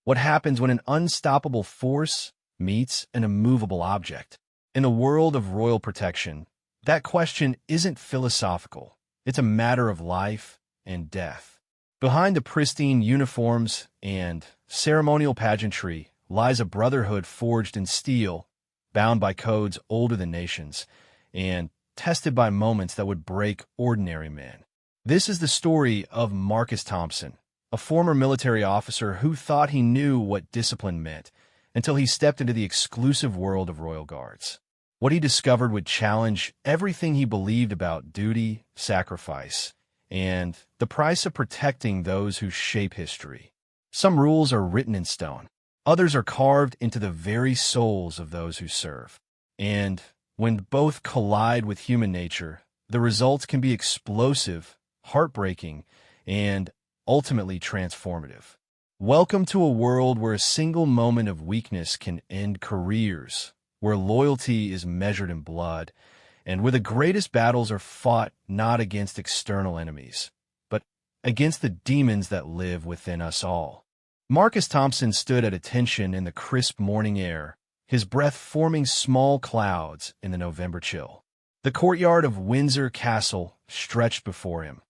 What happens when an unstoppable force meets an immovable object? In the world of royal protection, that question isn't philosophical. It's a matter of life and death. Behind the pristine uniforms and ceremonial pageantry lies a brotherhood forged in steel, bound by codes older than nations, and tested by moments that would break ordinary men. This is the story of Marcus Thompson, a former military officer who thought he knew what discipline meant until he stepped into the exclusive world of Royal Guards. What he discovered would challenge everything he believed about duty, sacrifice, and the price of protecting those who shape history. Some rules are written in stone. Others are carved into the very souls of those who serve. And when both collide with human nature, the results can be explosive, heartbreaking, and ultimately transformative. Welcome to a world where a single moment of weakness can end careers, where loyalty is measured in blood, and where the greatest battles are fought not against external enemies, but against the demons that live within us all. Marcus Thompson stood at attention in the crisp morning air, his breath forming small clouds in the November chill. The courtyard of Windsor Castle stretched before him,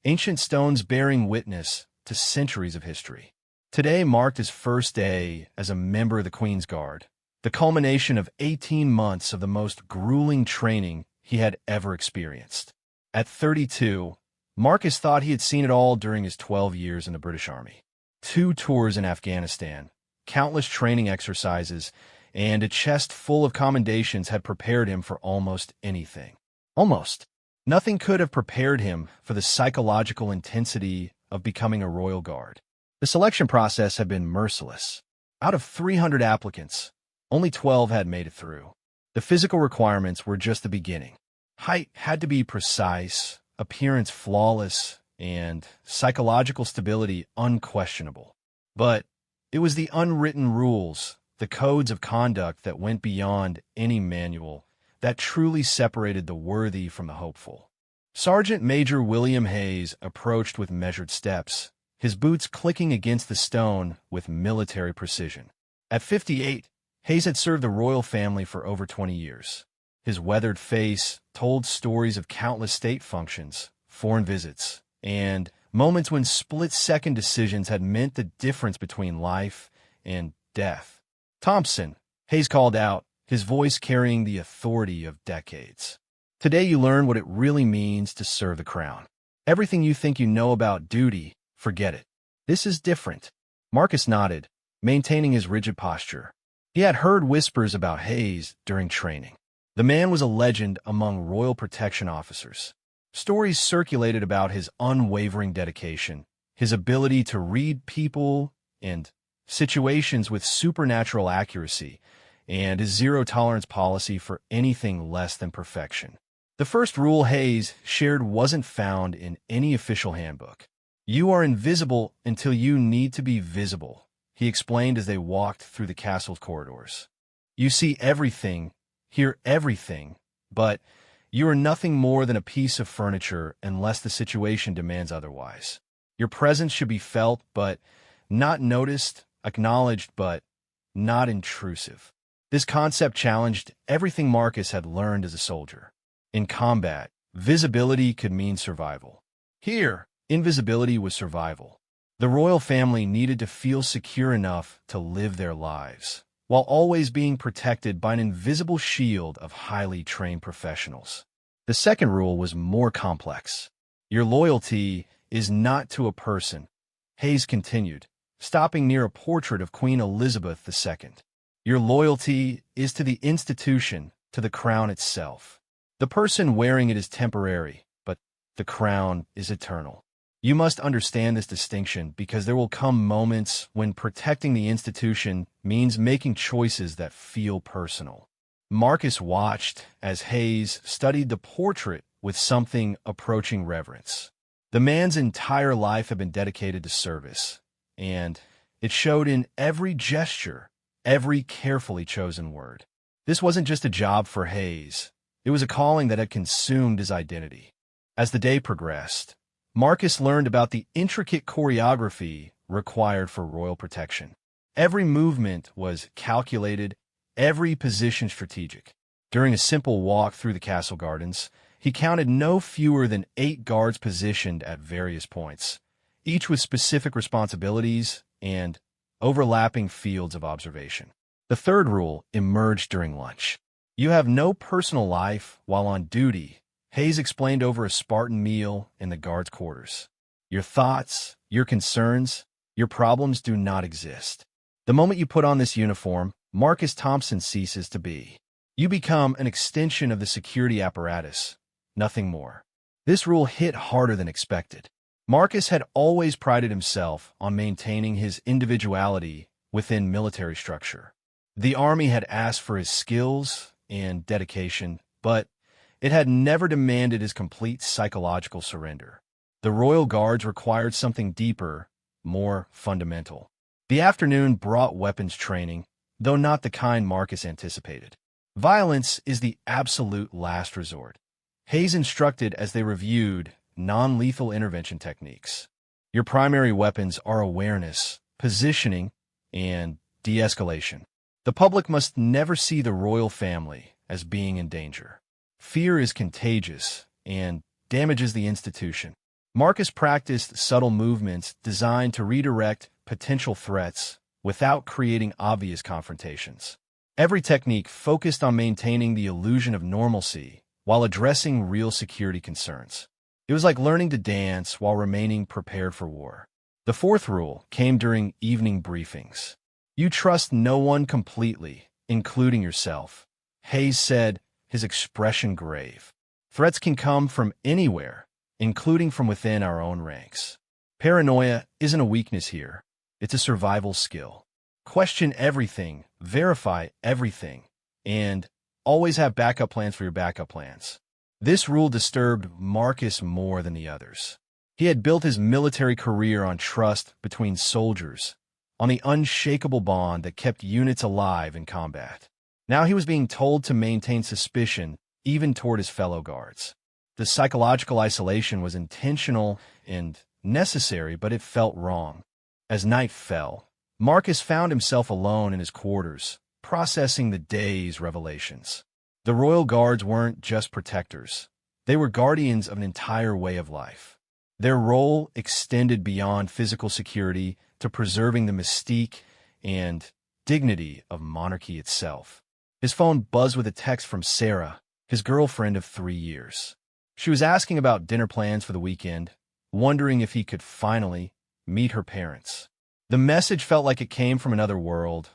ancient stones bearing witness to centuries of history. Today marked his first day as a member of the Queen's Guard, the culmination of 18 months of the most grueling training he had ever experienced. At 32, Marcus thought he had seen it all during his 12 years in the British Army. 2 tours in Afghanistan, countless training exercises, and a chest full of commendations had prepared him for almost anything. Almost. Nothing could have prepared him for the psychological intensity of becoming a Royal Guard. The selection process had been merciless. Out of 300 applicants, only 12 had made it through. The physical requirements were just the beginning. Height had to be precise, appearance flawless, and psychological stability unquestionable. But it was the unwritten rules, the codes of conduct that went beyond any manual, that truly separated the worthy from the hopeful. Sergeant Major William Hayes approached with measured steps, his boots clicking against the stone with military precision. At 58, Hayes had served the royal family for over 20 years. His weathered face told stories of countless state functions, foreign visits, and moments when split-second decisions had meant the difference between life and death. "Thompson," Hayes called out, his voice carrying the authority of decades. "Today you learn what it really means to serve the crown. Everything you think you know about duty, forget it. This is different." Marcus nodded, maintaining his rigid posture. He had heard whispers about Hayes during training. The man was a legend among royal protection officers. Stories circulated about his unwavering dedication, his ability to read people and situations with supernatural accuracy, and his zero-tolerance policy for anything less than perfection. The first rule Hayes shared wasn't found in any official handbook. "You are invisible until you need to be visible," he explained as they walked through the castle's corridors. "You see everything, hear everything, but you are nothing more than a piece of furniture unless the situation demands otherwise. Your presence should be felt but not noticed, acknowledged but not intrusive." This concept challenged everything Marcus had learned as a soldier. In combat, visibility could mean survival. Here, invisibility was survival. The royal family needed to feel secure enough to live their lives, while always being protected by an invisible shield of highly trained professionals. The second rule was more complex. "Your loyalty is not to a person," Hayes continued, stopping near a portrait of Queen Elizabeth II. "Your loyalty is to the institution, to the crown itself. The person wearing it is temporary, but the crown is eternal. You must understand this distinction because there will come moments when protecting the institution means making choices that feel personal." Marcus watched as Hayes studied the portrait with something approaching reverence. The man's entire life had been dedicated to service, and it showed in every gesture, every carefully chosen word. This wasn't just a job for Hayes. It was a calling that had consumed his identity. As the day progressed, Marcus learned about the intricate choreography required for royal protection. Every movement was calculated, every position strategic. During a simple walk through the castle gardens, he counted no fewer than 8 guards positioned at various points, each with specific responsibilities and overlapping fields of observation. The third rule emerged during lunch. You have no personal life while on duty, Hayes explained over a Spartan meal in the guards' quarters. Your thoughts, your concerns, your problems do not exist. The moment you put on this uniform, Marcus Thompson ceases to be. You become an extension of the security apparatus, nothing more. This rule hit harder than expected. Marcus had always prided himself on maintaining his individuality within military structure. The Army had asked for his skills and dedication, but it had never demanded his complete psychological surrender. The Royal Guards required something deeper, more fundamental. The afternoon brought weapons training, though not the kind Marcus anticipated. Violence is the absolute last resort, Hayes instructed as they reviewed non-lethal intervention techniques. Your primary weapons are awareness, positioning, and de-escalation. The public must never see the royal family as being in danger. Fear is contagious and damages the institution. Marcus practiced subtle movements designed to redirect potential threats without creating obvious confrontations. Every technique focused on maintaining the illusion of normalcy while addressing real security concerns. It was like learning to dance while remaining prepared for war. The fourth rule came during evening briefings. You trust no one completely, including yourself, Hayes said, his expression grave. Threats can come from anywhere, including from within our own ranks. Paranoia isn't a weakness here. It's a survival skill. Question everything, verify everything, and always have backup plans for your backup plans. This rule disturbed Marcus more than the others. He had built his military career on trust between soldiers, on the unshakable bond that kept units alive in combat. Now he was being told to maintain suspicion, even toward his fellow guards. The psychological isolation was intentional and necessary, but it felt wrong. As night fell, Marcus found himself alone in his quarters, processing the day's revelations. The Royal Guards weren't just protectors. They were guardians of an entire way of life. Their role extended beyond physical security to preserving the mystique and dignity of monarchy itself. His phone buzzed with a text from Sarah, his girlfriend of 3 years. She was asking about dinner plans for the weekend, wondering if he could finally meet her parents. The message felt like it came from another world,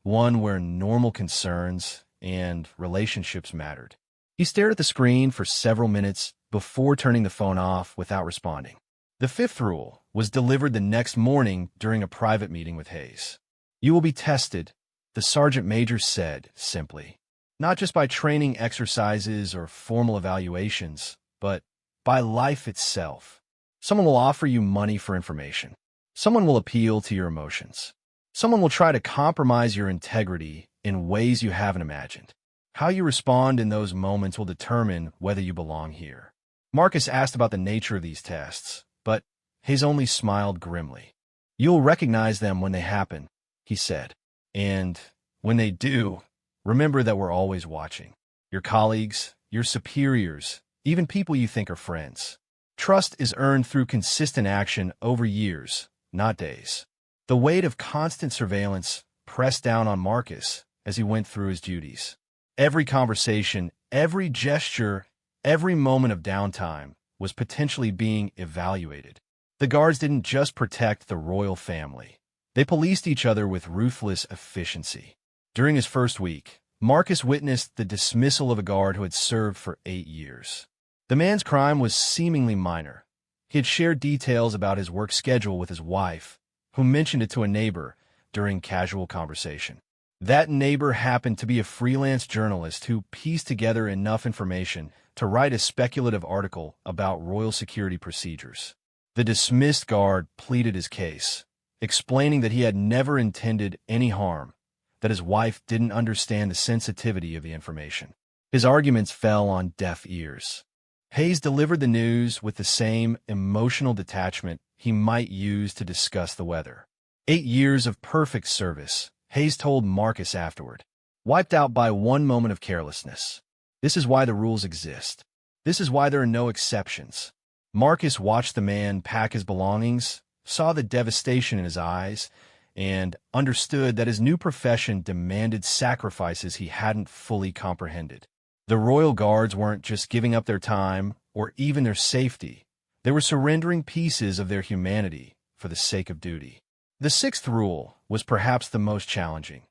one where normal concerns and relationships mattered. He stared at the screen for several minutes before turning the phone off without responding. The fifth rule was delivered the next morning during a private meeting with Hayes. You will be tested, the sergeant major said simply, not just by training exercises or formal evaluations, but by life itself. Someone will offer you money for information. Someone will appeal to your emotions. Someone will try to compromise your integrity in ways you haven't imagined. How you respond in those moments will determine whether you belong here. Marcus asked about the nature of these tests, but Hayes only smiled grimly. You'll recognize them when they happen, he said. And when they do, remember that we're always watching. Your colleagues, your superiors, even people you think are friends. Trust is earned through consistent action over years, not days. The weight of constant surveillance pressed down on Marcus as he went through his duties. Every conversation, every gesture, every moment of downtime was potentially being evaluated. The guards didn't just protect the royal family. They policed each other with ruthless efficiency. During his first week, Marcus witnessed the dismissal of a guard who had served for 8 years. The man's crime was seemingly minor. He had shared details about his work schedule with his wife, who mentioned it to a neighbor during casual conversation. That neighbor happened to be a freelance journalist who pieced together enough information to write a speculative article about royal security procedures. The dismissed guard pleaded his case, explaining that he had never intended any harm, that his wife didn't understand the sensitivity of the information. His arguments fell on deaf ears. Hayes delivered the news with the same emotional detachment he might use to discuss the weather. 8 years of perfect service, Hayes told Marcus afterward. Wiped out by one moment of carelessness. This is why the rules exist. This is why there are no exceptions. Marcus watched the man pack his belongings, saw the devastation in his eyes, and understood that his new profession demanded sacrifices he hadn't fully comprehended. The Royal Guards weren't just giving up their time or even their safety. They were surrendering pieces of their humanity for the sake of duty. The sixth rule was perhaps the most challenging.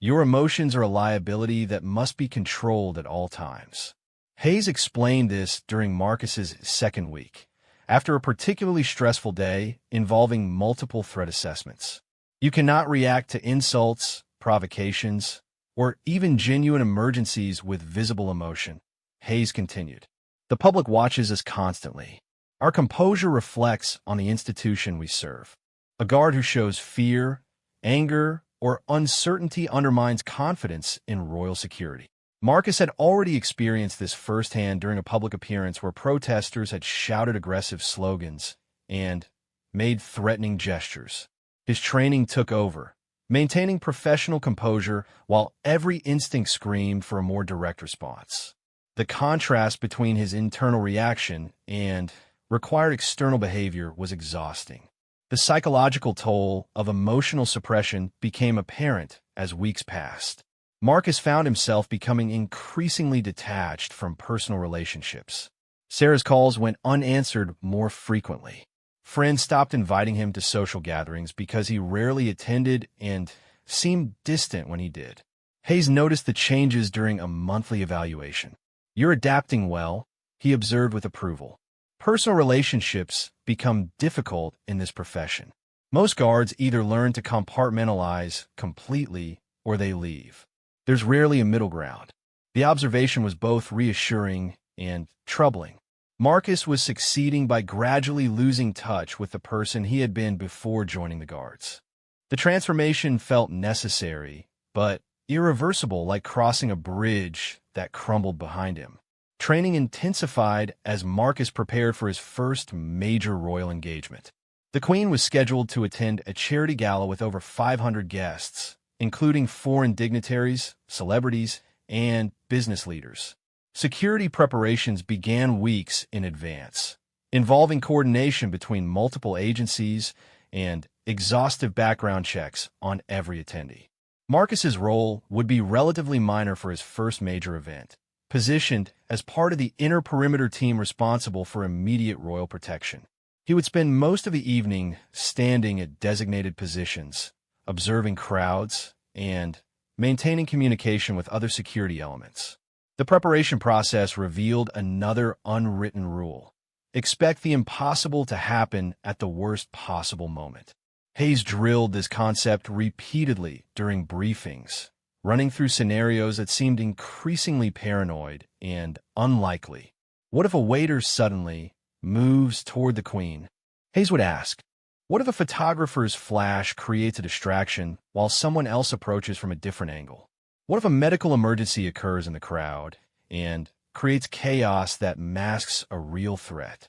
Your emotions are a liability that must be controlled at all times. Hayes explained this during Marcus's second week, after a particularly stressful day involving multiple threat assessments. You cannot react to insults, provocations, or even genuine emergencies with visible emotion, Hayes continued. The public watches us constantly. Our composure reflects on the institution we serve. A guard who shows fear, anger, or uncertainty undermines confidence in royal security. Marcus had already experienced this firsthand during a public appearance where protesters had shouted aggressive slogans and made threatening gestures. His training took over, maintaining professional composure while every instinct screamed for a more direct response. The contrast between his internal reaction and required external behavior was exhausting. The psychological toll of emotional suppression became apparent as weeks passed. Marcus found himself becoming increasingly detached from personal relationships. Sarah's calls went unanswered more frequently. Friends stopped inviting him to social gatherings because he rarely attended and seemed distant when he did. Hayes noticed the changes during a monthly evaluation. You're adapting well, he observed with approval. Personal relationships become difficult in this profession. Most guards either learn to compartmentalize completely or they leave. There's rarely a middle ground. The observation was both reassuring and troubling. Marcus was succeeding by gradually losing touch with the person he had been before joining the guards. The transformation felt necessary, but irreversible, like crossing a bridge that crumbled behind him. Training intensified as Marcus prepared for his first major royal engagement. The Queen was scheduled to attend a charity gala with over 500 guests, including foreign dignitaries, celebrities, and business leaders. Security preparations began weeks in advance, involving coordination between multiple agencies and exhaustive background checks on every attendee. Marcus's role would be relatively minor for his first major event, positioned as part of the inner perimeter team responsible for immediate royal protection. He would spend most of the evening standing at designated positions, observing crowds, and maintaining communication with other security elements. The preparation process revealed another unwritten rule. Expect the impossible to happen at the worst possible moment. Hayes drilled this concept repeatedly during briefings, running through scenarios that seemed increasingly paranoid and unlikely. What if a waiter suddenly moves toward the Queen? Hayes would ask. What if a photographer's flash creates a distraction while someone else approaches from a different angle? What if a medical emergency occurs in the crowd and creates chaos that masks a real threat?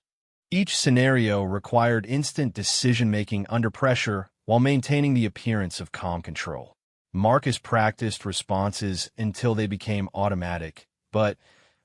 Each scenario required instant decision-making under pressure while maintaining the appearance of calm control. Marcus practiced responses until they became automatic, but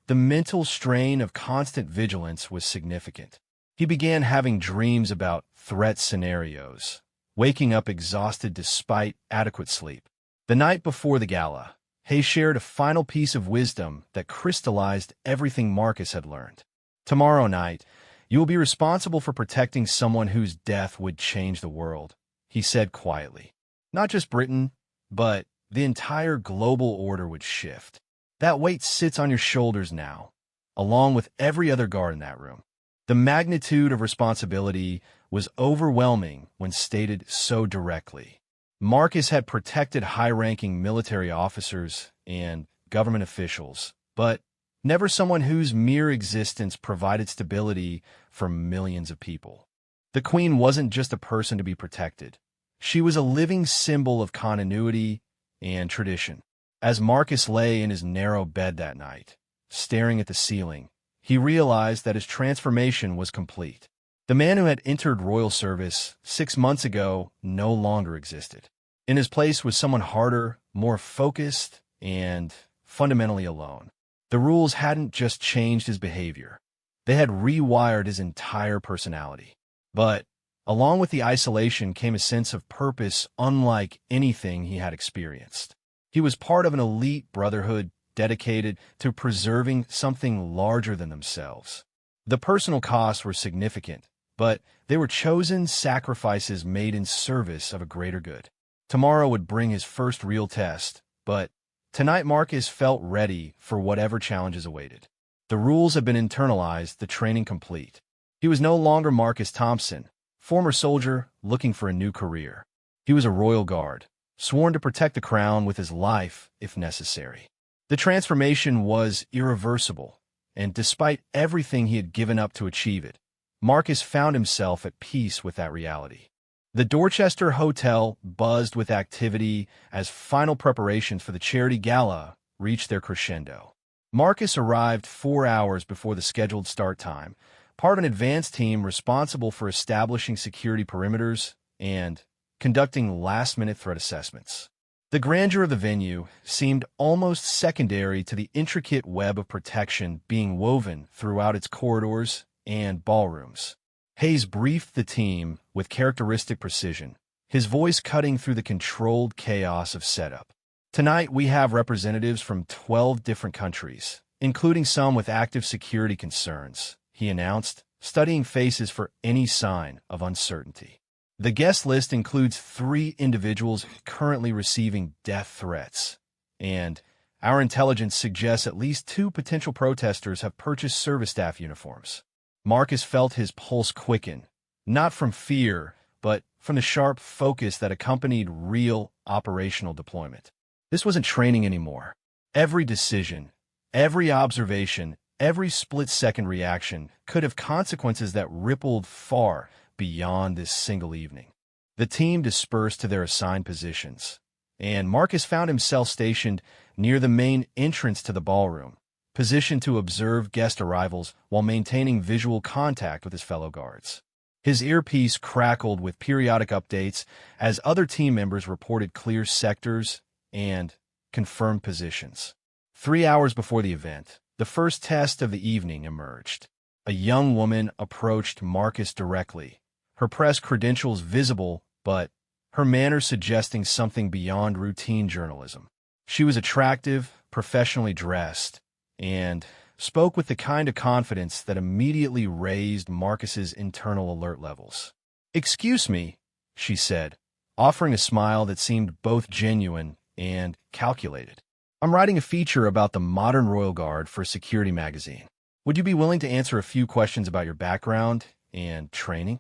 the mental strain of constant vigilance was significant. He began having dreams about threat scenarios, waking up exhausted despite adequate sleep. The night before the gala, Hayes shared a final piece of wisdom that crystallized everything Marcus had learned. Tomorrow night, you will be responsible for protecting someone whose death would change the world, he said quietly. Not just Britain, but the entire global order would shift. That weight sits on your shoulders now, along with every other guard in that room. The magnitude of responsibility was overwhelming when stated so directly. Marcus had protected high-ranking military officers and government officials, but never someone whose mere existence provided stability for millions of people. The Queen wasn't just a person to be protected. She was a living symbol of continuity and tradition. As Marcus lay in his narrow bed that night, staring at the ceiling, he realized that his transformation was complete. The man who had entered royal service 6 months ago no longer existed. In his place was someone harder, more focused, and fundamentally alone. The rules hadn't just changed his behavior. They had rewired his entire personality. But along with the isolation came a sense of purpose unlike anything he had experienced. He was part of an elite brotherhood dedicated to preserving something larger than themselves. The personal costs were significant, but they were chosen sacrifices made in service of a greater good. Tomorrow would bring his first real test, but tonight Marcus felt ready for whatever challenges awaited. The rules had been internalized, the training complete. He was no longer Marcus Thompson, former soldier looking for a new career. He was a royal guard, sworn to protect the crown with his life if necessary. The transformation was irreversible, and despite everything he had given up to achieve it, Marcus found himself at peace with that reality. The Dorchester Hotel buzzed with activity as final preparations for the charity gala reached their crescendo. Marcus arrived 4 hours before the scheduled start time, part of an advance team responsible for establishing security perimeters and conducting last-minute threat assessments. The grandeur of the venue seemed almost secondary to the intricate web of protection being woven throughout its corridors and ballrooms. Hayes briefed the team with characteristic precision, his voice cutting through the controlled chaos of setup. Tonight, we have representatives from 12 different countries, including some with active security concerns, he announced, studying faces for any sign of uncertainty. The guest list includes 3 individuals currently receiving death threats, and our intelligence suggests at least 2 potential protesters have purchased service staff uniforms. Marcus felt his pulse quicken, not from fear, but from the sharp focus that accompanied real operational deployment. This wasn't training anymore. Every decision, every observation, every split-second reaction could have consequences that rippled far beyond this single evening. The team dispersed to their assigned positions, and Marcus found himself stationed near the main entrance to the ballroom, positioned to observe guest arrivals while maintaining visual contact with his fellow guards. His earpiece crackled with periodic updates as other team members reported clear sectors and confirmed positions. 3 hours before the event, the first test of the evening emerged. A young woman approached Marcus directly, her press credentials visible, but her manner suggesting something beyond routine journalism. She was attractive, professionally dressed, and spoke with the kind of confidence that immediately raised Marcus's internal alert levels. "Excuse me," she said, offering a smile that seemed both genuine and calculated. "I'm writing a feature about the modern Royal Guard for a security magazine. Would you be willing to answer a few questions about your background and training?"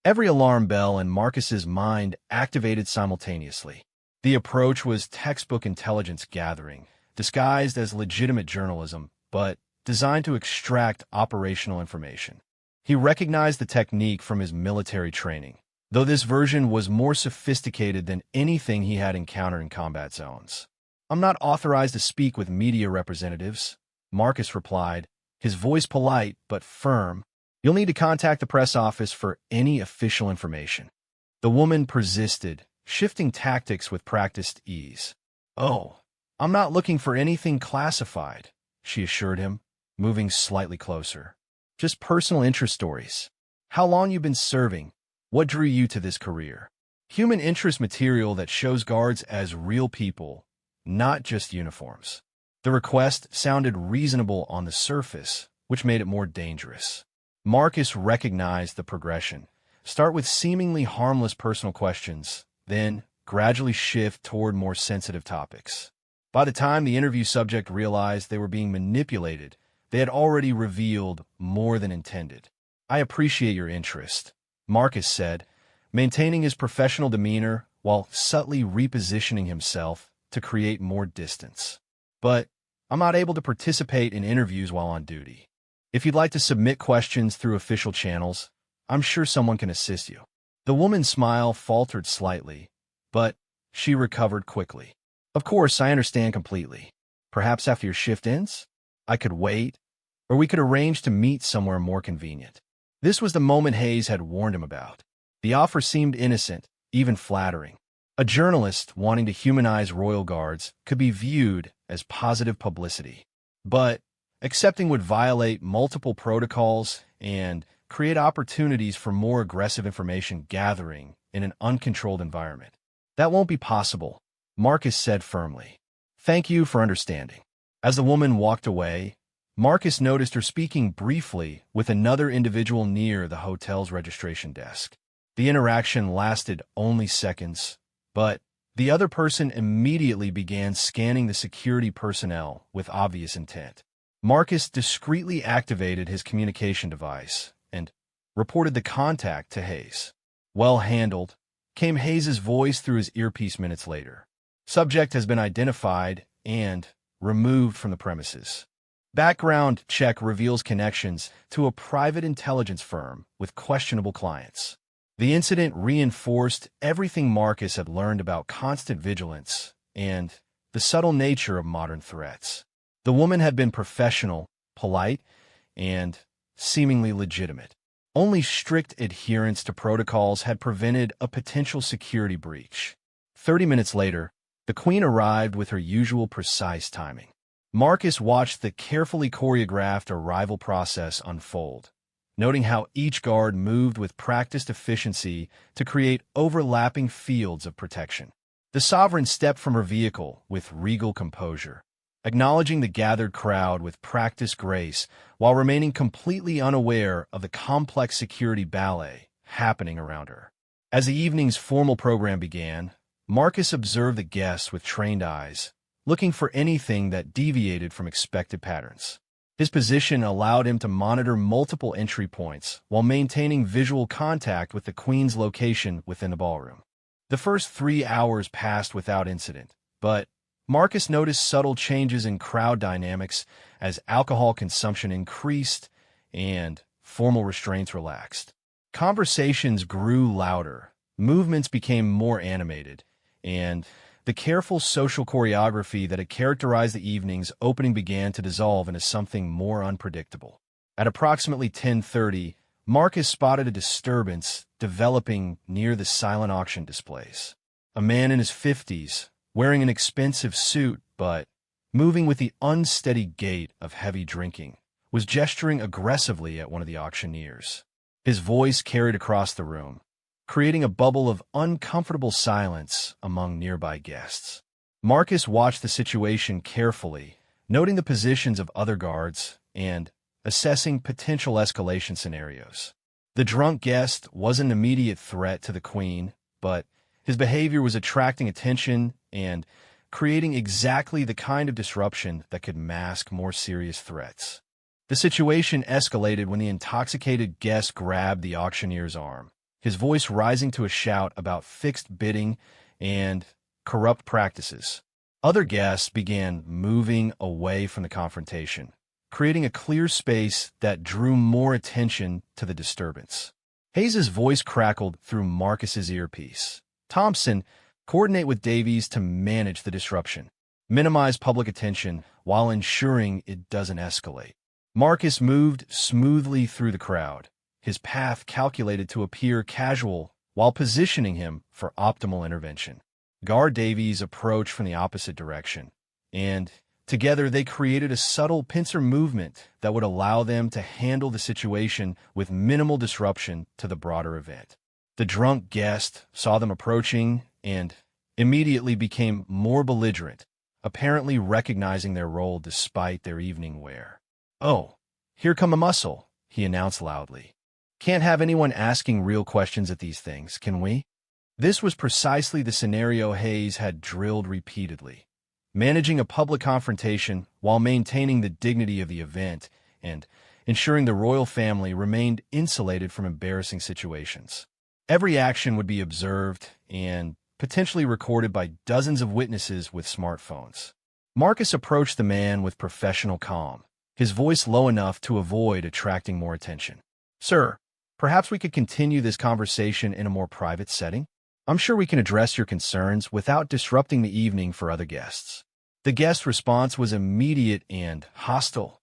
Every alarm bell in Marcus's mind activated simultaneously. The approach was textbook intelligence gathering, disguised as legitimate journalism, but designed to extract operational information. He recognized the technique from his military training, though this version was more sophisticated than anything he had encountered in combat zones. "I'm not authorized to speak with media representatives," Marcus replied, his voice polite but firm. "You'll need to contact the press office for any official information." The woman persisted, shifting tactics with practiced ease. "Oh, I'm not looking for anything classified," she assured him, moving slightly closer. "Just personal interest stories. How long you've been serving? What drew you to this career? Human interest material that shows guards as real people, not just uniforms." The request sounded reasonable on the surface, which made it more dangerous. Marcus recognized the progression. Start with seemingly harmless personal questions, then gradually shift toward more sensitive topics. By the time the interview subject realized they were being manipulated, they had already revealed more than intended. "I appreciate your interest," Marcus said, maintaining his professional demeanor while subtly repositioning himself to create more distance. "But I'm not able to participate in interviews while on duty. If you'd like to submit questions through official channels, I'm sure someone can assist you." The woman's smile faltered slightly, but she recovered quickly. "Of course, I understand completely. Perhaps after your shift ends? I could wait, or we could arrange to meet somewhere more convenient." This was the moment Hayes had warned him about. The offer seemed innocent, even flattering. A journalist wanting to humanize royal guards could be viewed as positive publicity. But accepting would violate multiple protocols and create opportunities for more aggressive information gathering in an uncontrolled environment. That won't be possible, Marcus said firmly. Thank you for understanding. As the woman walked away, Marcus noticed her speaking briefly with another individual near the hotel's registration desk. The interaction lasted only seconds, but the other person immediately began scanning the security personnel with obvious intent. Marcus discreetly activated his communication device and reported the contact to Hayes. Well handled, came Hayes's voice through his earpiece minutes later. Subject has been identified and removed from the premises. Background check reveals connections to a private intelligence firm with questionable clients. The incident reinforced everything Marcus had learned about constant vigilance and the subtle nature of modern threats. The woman had been professional, polite, and seemingly legitimate. Only strict adherence to protocols had prevented a potential security breach. 30 minutes later, the Queen arrived with her usual precise timing. Marcus watched the carefully choreographed arrival process unfold, noting how each guard moved with practiced efficiency to create overlapping fields of protection. The sovereign stepped from her vehicle with regal composure, acknowledging the gathered crowd with practiced grace while remaining completely unaware of the complex security ballet happening around her. As the evening's formal program began, Marcus observed the guests with trained eyes, looking for anything that deviated from expected patterns. His position allowed him to monitor multiple entry points while maintaining visual contact with the Queen's location within the ballroom. The first 3 hours passed without incident, but Marcus noticed subtle changes in crowd dynamics as alcohol consumption increased and formal restraints relaxed. Conversations grew louder, movements became more animated, and the careful social choreography that had characterized the evening's opening began to dissolve into something more unpredictable. At approximately 10:30, Marcus spotted a disturbance developing near the silent auction displays. A man in his 50s, wearing an expensive suit but moving with the unsteady gait of heavy drinking, was gesturing aggressively at one of the auctioneers. His voice carried across the room, creating a bubble of uncomfortable silence among nearby guests. Marcus watched the situation carefully, noting the positions of other guards and assessing potential escalation scenarios. The drunk guest was an immediate threat to the Queen, but his behavior was attracting attention and creating exactly the kind of disruption that could mask more serious threats. The situation escalated when the intoxicated guest grabbed the auctioneer's arm, his voice rising to a shout about fixed bidding and corrupt practices. Other guests began moving away from the confrontation, creating a clear space that drew more attention to the disturbance. Hayes's voice crackled through Marcus's earpiece. Thompson, coordinate with Davies to manage the disruption. Minimize public attention while ensuring it doesn't escalate. Marcus moved smoothly through the crowd, his path calculated to appear casual while positioning him for optimal intervention. Guard Davies approached from the opposite direction, and together they created a subtle pincer movement that would allow them to handle the situation with minimal disruption to the broader event. The drunk guest saw them approaching and immediately became more belligerent, apparently recognizing their role despite their evening wear. "Oh, here come a muscle," he announced loudly. "Can't have anyone asking real questions at these things, can we?" This was precisely the scenario Hayes had drilled repeatedly, managing a public confrontation while maintaining the dignity of the event and ensuring the royal family remained insulated from embarrassing situations. Every action would be observed and potentially recorded by dozens of witnesses with smartphones. Marcus approached the man with professional calm, his voice low enough to avoid attracting more attention. "Sir, perhaps we could continue this conversation in a more private setting? I'm sure we can address your concerns without disrupting the evening for other guests." The guest's response was immediate and hostile.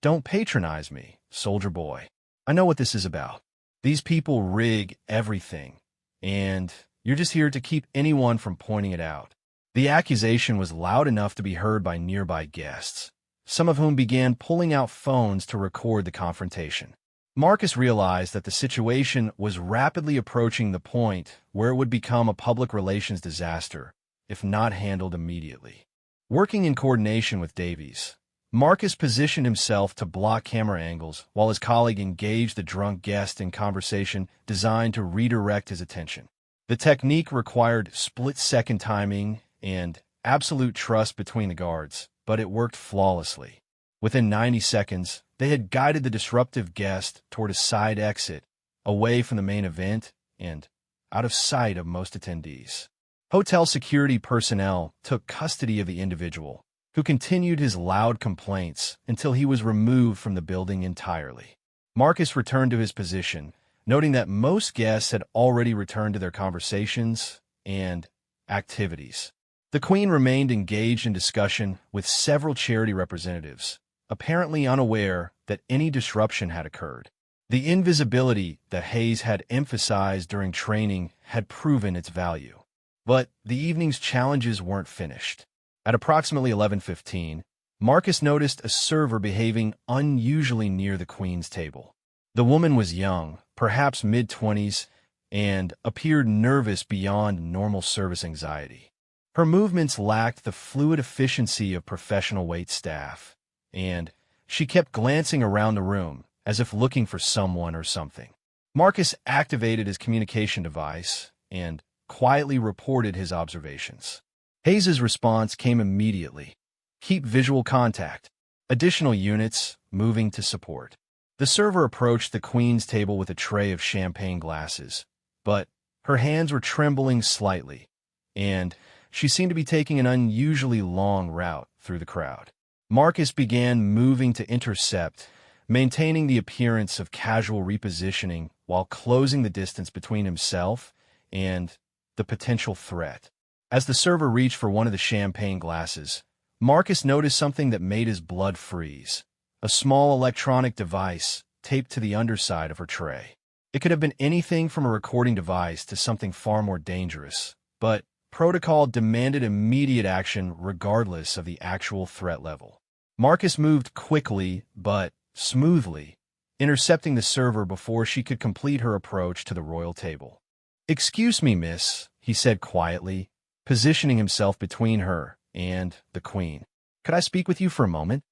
"Don't patronize me, soldier boy. I know what this is about. These people rig everything, and you're just here to keep anyone from pointing it out." The accusation was loud enough to be heard by nearby guests, some of whom began pulling out phones to record the confrontation. Marcus realized that the situation was rapidly approaching the point where it would become a public relations disaster if not handled immediately. Working in coordination with Davies, Marcus positioned himself to block camera angles while his colleague engaged the drunk guest in conversation designed to redirect his attention. The technique required split-second timing and absolute trust between the guards, but it worked flawlessly. Within 90 seconds, they had guided the disruptive guest toward a side exit, away from the main event and out of sight of most attendees. Hotel security personnel took custody of the individual, who continued his loud complaints until he was removed from the building entirely. Marcus returned to his position, noting that most guests had already returned to their conversations and activities. The Queen remained engaged in discussion with several charity representatives, apparently unaware that any disruption had occurred. The invisibility that Hayes had emphasized during training had proven its value. But the evening's challenges weren't finished. At approximately 11:15, Marcus noticed a server behaving unusually near the Queen's table. The woman was young, perhaps mid-20s, and appeared nervous beyond normal service anxiety. Her movements lacked the fluid efficiency of professional wait staff, and she kept glancing around the room as if looking for someone or something. Marcus activated his communication device and quietly reported his observations. Hayes's response came immediately. "Keep visual contact. Additional units moving to support." The server approached the Queen's table with a tray of champagne glasses, but her hands were trembling slightly, and she seemed to be taking an unusually long route through the crowd. Marcus began moving to intercept, maintaining the appearance of casual repositioning while closing the distance between himself and the potential threat. As the server reached for one of the champagne glasses, Marcus noticed something that made his blood freeze: a small electronic device taped to the underside of her tray. It could have been anything from a recording device to something far more dangerous, but protocol demanded immediate action regardless of the actual threat level. Marcus moved quickly but smoothly, intercepting the server before she could complete her approach to the royal table. "Excuse me, miss," he said quietly, positioning himself between her and the Queen. "Could I speak with you for a moment?"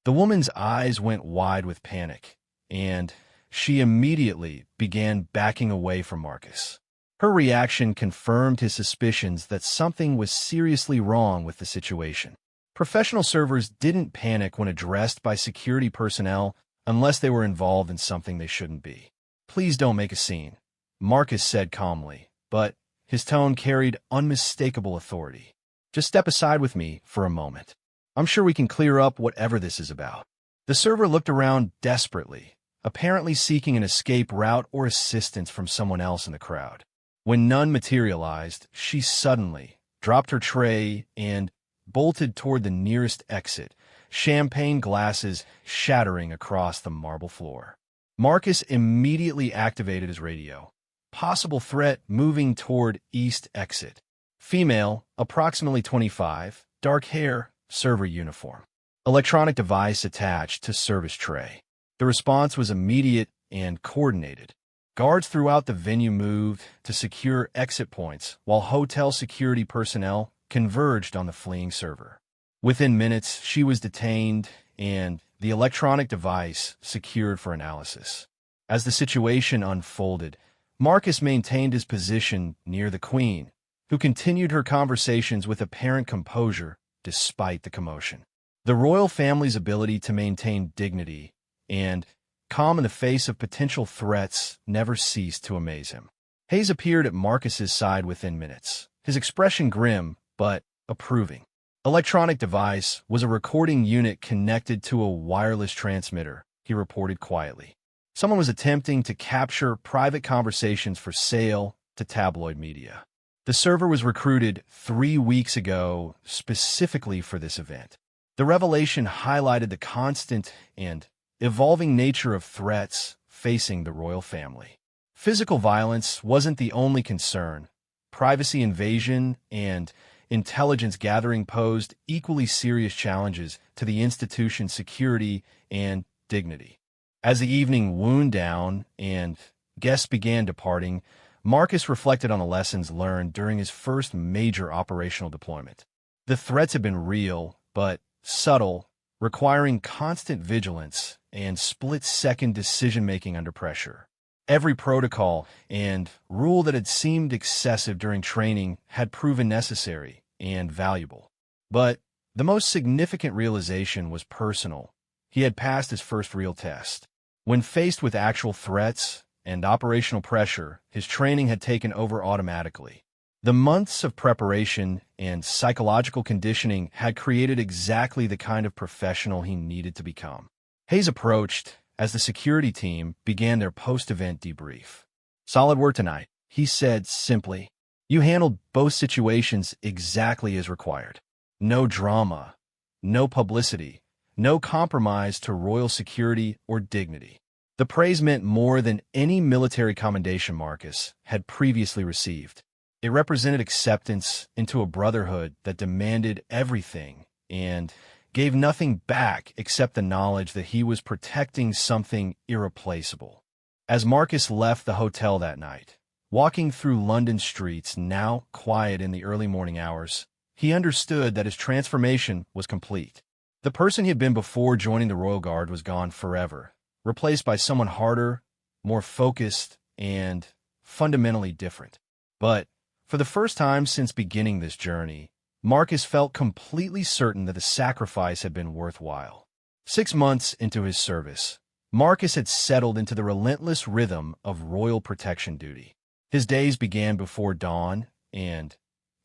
The woman's eyes went wide with panic, and she immediately began backing away from Marcus. Her reaction confirmed his suspicions that something was seriously wrong with the situation. Professional servers didn't panic when addressed by security personnel unless they were involved in something they shouldn't be. "Please don't make a scene," Marcus said calmly, but his tone carried unmistakable authority. "Just step aside with me for a moment. I'm sure we can clear up whatever this is about." The server looked around desperately, apparently seeking an escape route or assistance from someone else in the crowd. When none materialized, she suddenly dropped her tray and bolted toward the nearest exit, champagne glasses shattering across the marble floor. Marcus immediately activated his radio. Possible threat moving toward east exit. Female, approximately 25, dark hair, server uniform. Electronic device attached to service tray. The response was immediate and coordinated. Guards throughout the venue moved to secure exit points, while hotel security personnel converged on the fleeing server. Within minutes, she was detained and the electronic device secured for analysis. As the situation unfolded, Marcus maintained his position near the Queen, who continued her conversations with apparent composure despite the commotion. The royal family's ability to maintain dignity and calm in the face of potential threats never ceased to amaze him. Hayes appeared at Marcus's side within minutes, his expression grim but approving. Electronic device was a recording unit connected to a wireless transmitter, he reported quietly. Someone was attempting to capture private conversations for sale to tabloid media. The server was recruited 3 weeks ago specifically for this event. The revelation highlighted the constant and evolving nature of threats facing the royal family. Physical violence wasn't the only concern. Privacy invasion and intelligence gathering posed equally serious challenges to the institution's security and dignity. As the evening wound down and guests began departing, Marcus reflected on the lessons learned during his first major operational deployment. The threats had been real, but subtle, requiring constant vigilance and split-second decision-making under pressure. Every protocol and rule that had seemed excessive during training had proven necessary and valuable. But the most significant realization was personal. He had passed his first real test. When faced with actual threats and operational pressure, his training had taken over automatically. The months of preparation and psychological conditioning had created exactly the kind of professional he needed to become. Hayes approached as the security team began their post-event debrief. "Solid work tonight," he said simply. "You handled both situations exactly as required. No drama, no publicity, no compromise to royal security or dignity." The praise meant more than any military commendation Marcus had previously received. It represented acceptance into a brotherhood that demanded everything and gave nothing back except the knowledge that he was protecting something irreplaceable. As Marcus left the hotel that night, walking through London streets now quiet in the early morning hours, he understood that his transformation was complete. The person he had been before joining the Royal Guard was gone forever, replaced by someone harder, more focused, and fundamentally different. But for the first time since beginning this journey, Marcus felt completely certain that the sacrifice had been worthwhile. 6 months into his service, Marcus had settled into the relentless rhythm of royal protection duty. His days began before dawn and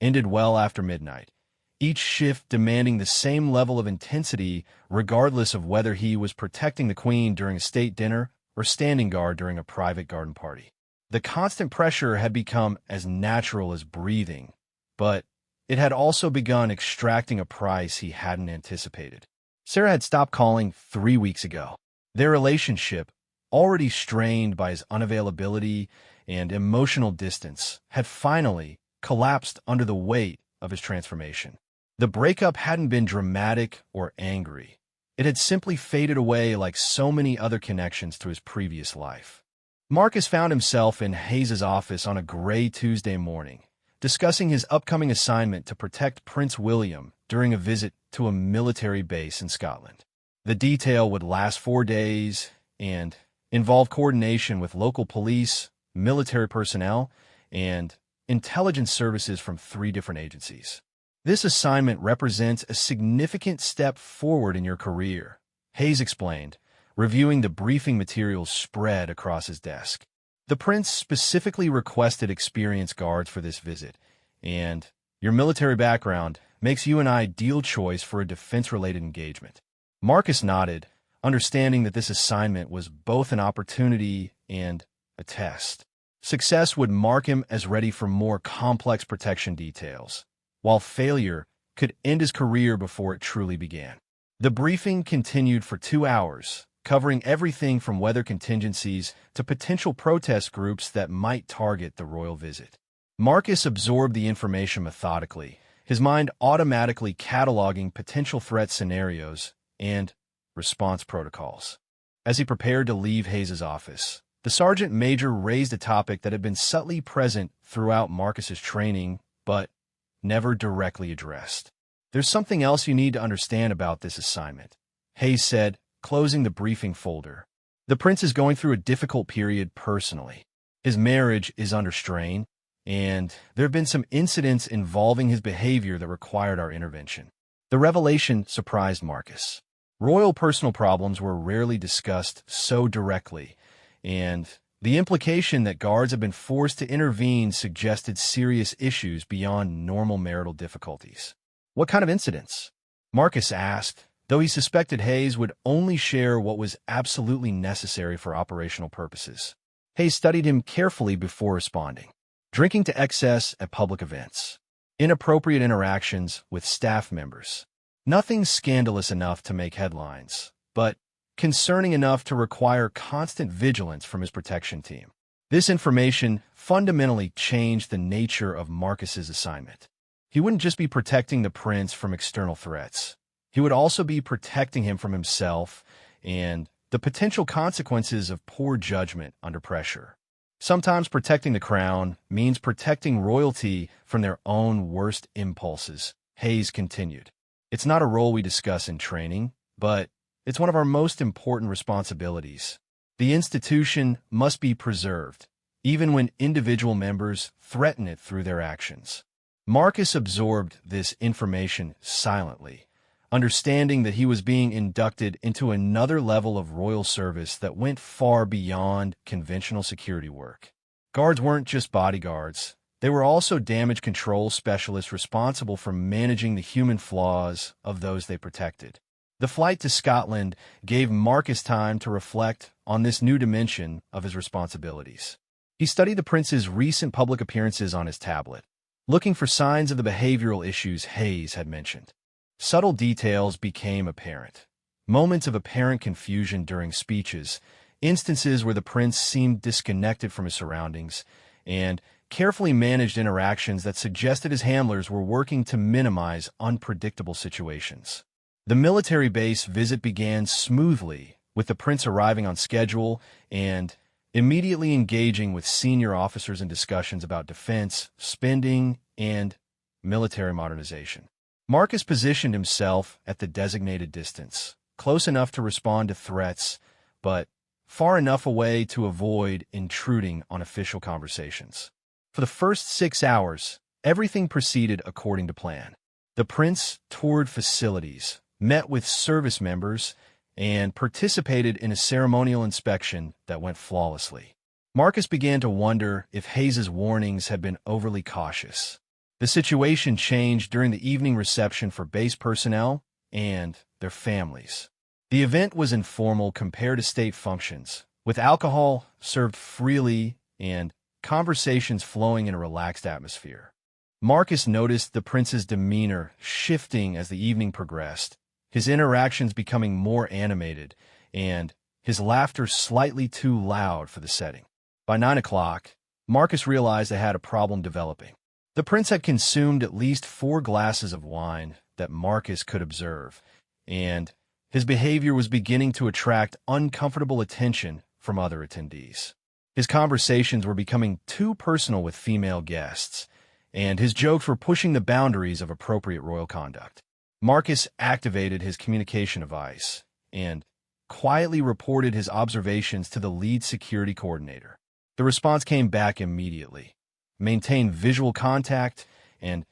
ended well after midnight, each shift demanding the same level of intensity regardless of whether he was protecting the Queen during a state dinner or standing guard during a private garden party. The constant pressure had become as natural as breathing, but it had also begun extracting a price he hadn't anticipated. Sarah had stopped calling 3 weeks ago. Their relationship, already strained by his unavailability and emotional distance, had finally collapsed under the weight of his transformation. The breakup hadn't been dramatic or angry. It had simply faded away like so many other connections to his previous life. Marcus found himself in Hayes's office on a gray Tuesday morning, discussing his upcoming assignment to protect Prince William during a visit to a military base in Scotland. The detail would last 4 days and involve coordination with local police, military personnel, and intelligence services from 3 different agencies. "This assignment represents a significant step forward in your career," Hayes explained, reviewing the briefing materials spread across his desk. "The prince specifically requested experienced guards for this visit, and your military background makes you an ideal choice for a defense-related engagement." Marcus nodded, understanding that this assignment was both an opportunity and a test. Success would mark him as ready for more complex protection details, while failure could end his career before it truly began. The briefing continued for 2 hours, covering everything from weather contingencies to potential protest groups that might target the royal visit. Marcus absorbed the information methodically, his mind automatically cataloging potential threat scenarios and response protocols. As he prepared to leave Hayes's office, the sergeant major raised a topic that had been subtly present throughout Marcus's training, but never directly addressed. "There's something else you need to understand about this assignment," Hayes said, closing the briefing folder. "The prince is going through a difficult period personally. His marriage is under strain, and there have been some incidents involving his behavior that required our intervention." The revelation surprised Marcus. Royal personal problems were rarely discussed so directly, and the implication that guards had been forced to intervene suggested serious issues beyond normal marital difficulties. "What kind of incidents?" Marcus asked, though he suspected Hayes would only share what was absolutely necessary for operational purposes. Hayes studied him carefully before responding. "Drinking to excess at public events. Inappropriate interactions with staff members. Nothing scandalous enough to make headlines, but concerning enough to require constant vigilance from his protection team. This information fundamentally changed the nature of Marcus's assignment. He wouldn't just be protecting the prince from external threats. He would also be protecting him from himself and the potential consequences of poor judgment under pressure. Sometimes protecting the crown means protecting royalty from their own worst impulses, Hayes continued. It's not a role we discuss in training, but it's one of our most important responsibilities. The institution must be preserved, even when individual members threaten it through their actions. Marcus absorbed this information silently, understanding that he was being inducted into another level of royal service that went far beyond conventional security work. Guards weren't just bodyguards. They were also damage control specialists responsible for managing the human flaws of those they protected. The flight to Scotland gave Marcus time to reflect on this new dimension of his responsibilities. He studied the prince's recent public appearances on his tablet, looking for signs of the behavioral issues Hayes had mentioned. Subtle details became apparent. Moments of apparent confusion during speeches, instances where the prince seemed disconnected from his surroundings, and carefully managed interactions that suggested his handlers were working to minimize unpredictable situations. The military base visit began smoothly, with the prince arriving on schedule and immediately engaging with senior officers in discussions about defense, spending, and military modernization. Marcus positioned himself at the designated distance, close enough to respond to threats, but far enough away to avoid intruding on official conversations. For the first 6 hours, everything proceeded according to plan. The prince toured facilities, met with service members, and participated in a ceremonial inspection that went flawlessly. Marcus began to wonder if Hayes's warnings had been overly cautious. The situation changed during the evening reception for base personnel and their families. The event was informal compared to state functions, with alcohol served freely and conversations flowing in a relaxed atmosphere. Marcus noticed the prince's demeanor shifting as the evening progressed, his interactions becoming more animated, and his laughter slightly too loud for the setting. By 9 o'clock, Marcus realized they had a problem developing. The prince had consumed at least 4 glasses of wine that Marcus could observe, and his behavior was beginning to attract uncomfortable attention from other attendees. His conversations were becoming too personal with female guests, and his jokes were pushing the boundaries of appropriate royal conduct. Marcus activated his communication device and quietly reported his observations to the lead security coordinator. The response came back immediately. Maintain visual contact and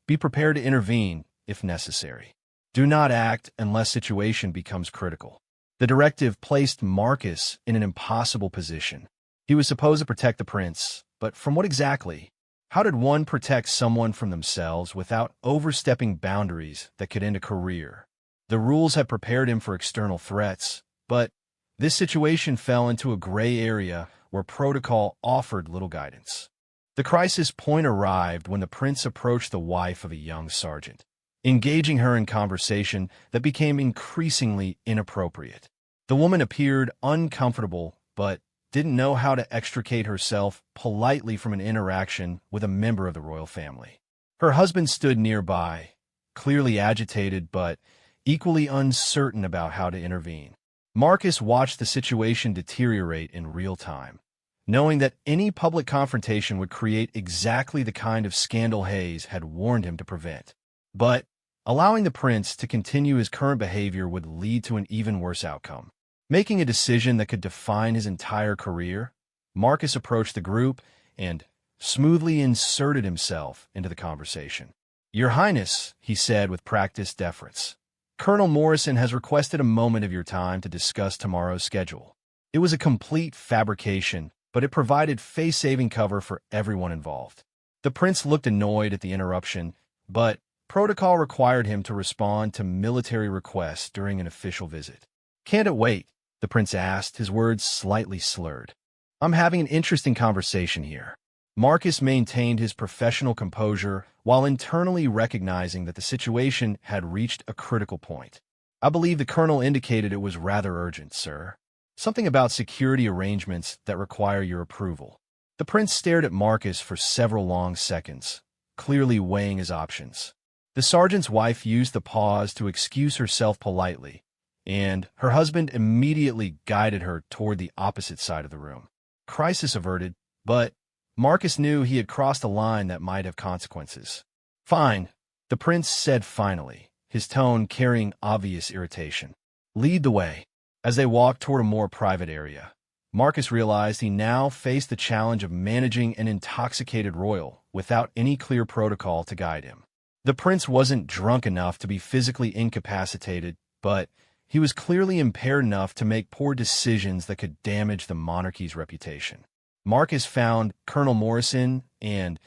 be prepared to intervene if necessary. Do not act unless situation becomes critical. The directive placed Marcus in an impossible position. He was supposed to protect the prince, but from what exactly? How did one protect someone from themselves without overstepping boundaries that could end a career? The rules had prepared him for external threats, but this situation fell into a gray area where protocol offered little guidance. The crisis point arrived when the prince approached the wife of a young sergeant, engaging her in conversation that became increasingly inappropriate. The woman appeared uncomfortable, but didn't know how to extricate herself politely from an interaction with a member of the royal family. Her husband stood nearby, clearly agitated but equally uncertain about how to intervene. Marcus watched the situation deteriorate in real time, knowing that any public confrontation would create exactly the kind of scandal Hayes had warned him to prevent. But allowing the prince to continue his current behavior would lead to an even worse outcome. Making a decision that could define his entire career, Marcus approached the group and smoothly inserted himself into the conversation. "Your Highness," he said with practiced deference, "Colonel Morrison has requested a moment of your time to discuss tomorrow's schedule." It was a complete fabrication, but it provided face-saving cover for everyone involved. The prince looked annoyed at the interruption, but protocol required him to respond to military requests during an official visit. "Can't it wait?" the prince asked, his words slightly slurred. "I'm having an interesting conversation here." Marcus maintained his professional composure while internally recognizing that the situation had reached a critical point. I believe the colonel indicated it was rather urgent, sir. Something about security arrangements that require your approval. The prince stared at Marcus for several long seconds, clearly weighing his options. The sergeant's wife used the pause to excuse herself politely, and her husband immediately guided her toward the opposite side of the room. Crisis averted, but Marcus knew he had crossed a line that might have consequences. Fine, the prince said finally, his tone carrying obvious irritation. Lead the way. As they walked toward a more private area, Marcus realized he now faced the challenge of managing an intoxicated royal without any clear protocol to guide him. The prince wasn't drunk enough to be physically incapacitated, but he was clearly impaired enough to make poor decisions that could damage the monarchy's reputation. Marcus found Colonel Morrison and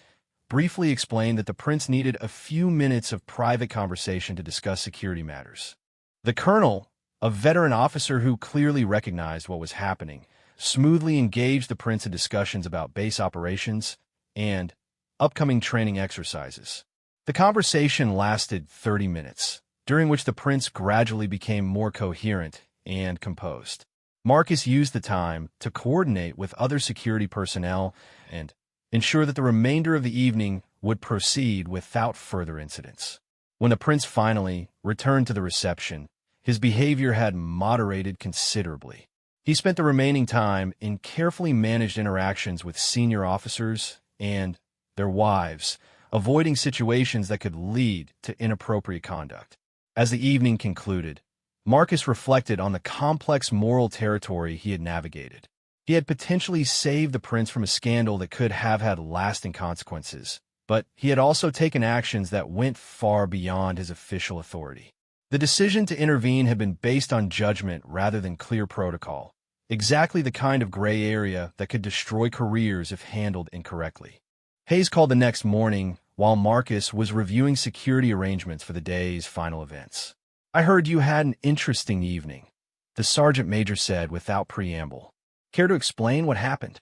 briefly explained that the prince needed a few minutes of private conversation to discuss security matters. The colonel, a veteran officer who clearly recognized what was happening, smoothly engaged the prince in discussions about base operations and upcoming training exercises. The conversation lasted 30 minutes, during which the prince gradually became more coherent and composed. Marcus used the time to coordinate with other security personnel and ensure that the remainder of the evening would proceed without further incidents. When the prince finally returned to the reception, his behavior had moderated considerably. He spent the remaining time in carefully managed interactions with senior officers and their wives, avoiding situations that could lead to inappropriate conduct. As the evening concluded, Marcus reflected on the complex moral territory he had navigated. He had potentially saved the prince from a scandal that could have had lasting consequences, but he had also taken actions that went far beyond his official authority. The decision to intervene had been based on judgment rather than clear protocol, exactly the kind of gray area that could destroy careers if handled incorrectly. Hayes called the next morning while Marcus was reviewing security arrangements for the day's final events. "I heard you had an interesting evening," the sergeant major said without preamble. "Care to explain what happened?"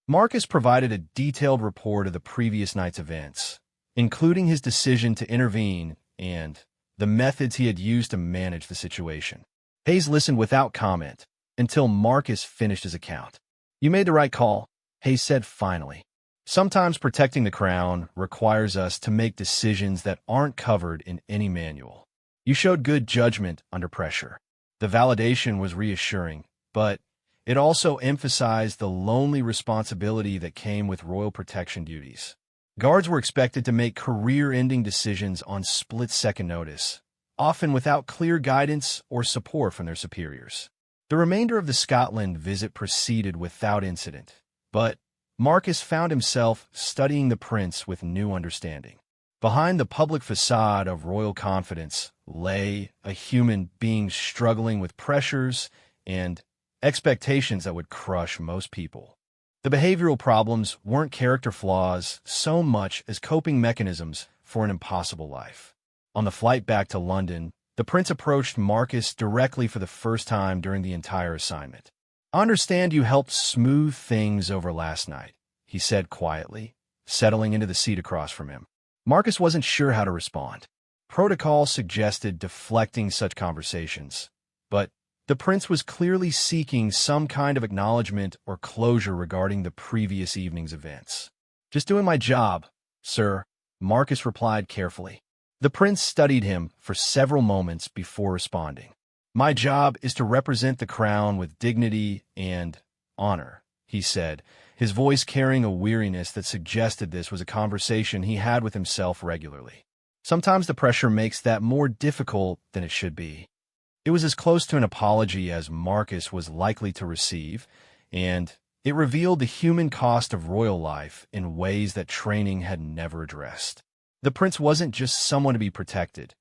Marcus provided a detailed report of the previous night's events, including his decision to intervene and the methods he had used to manage the situation. Hayes listened without comment until Marcus finished his account. "You made the right call," Hayes said finally. "Sometimes protecting the crown requires us to make decisions that aren't covered in any manual. You showed good judgment under pressure." The validation was reassuring, but it also emphasized the lonely responsibility that came with royal protection duties. Guards were expected to make career-ending decisions on split-second notice, often without clear guidance or support from their superiors. The remainder of the Scotland visit proceeded without incident, but Marcus found himself studying the prince with new understanding. Behind the public facade of royal confidence lay a human being struggling with pressures and expectations that would crush most people. The behavioral problems weren't character flaws so much as coping mechanisms for an impossible life. On the flight back to London, the prince approached Marcus directly for the first time during the entire assignment. "I understand you helped smooth things over last night," he said quietly, settling into the seat across from him. Marcus wasn't sure how to respond. Protocol suggested deflecting such conversations, but the prince was clearly seeking some kind of acknowledgement or closure regarding the previous evening's events. "Just doing my job, sir," Marcus replied carefully. The prince studied him for several moments before responding. "My job is to represent the crown with dignity and honor," he said, his voice carrying a weariness that suggested this was a conversation he had with himself regularly. "Sometimes the pressure makes that more difficult than it should be." It was as close to an apology as Marcus was likely to receive, and it revealed the human cost of royal life in ways that training had never addressed. The prince wasn't just someone to be protected.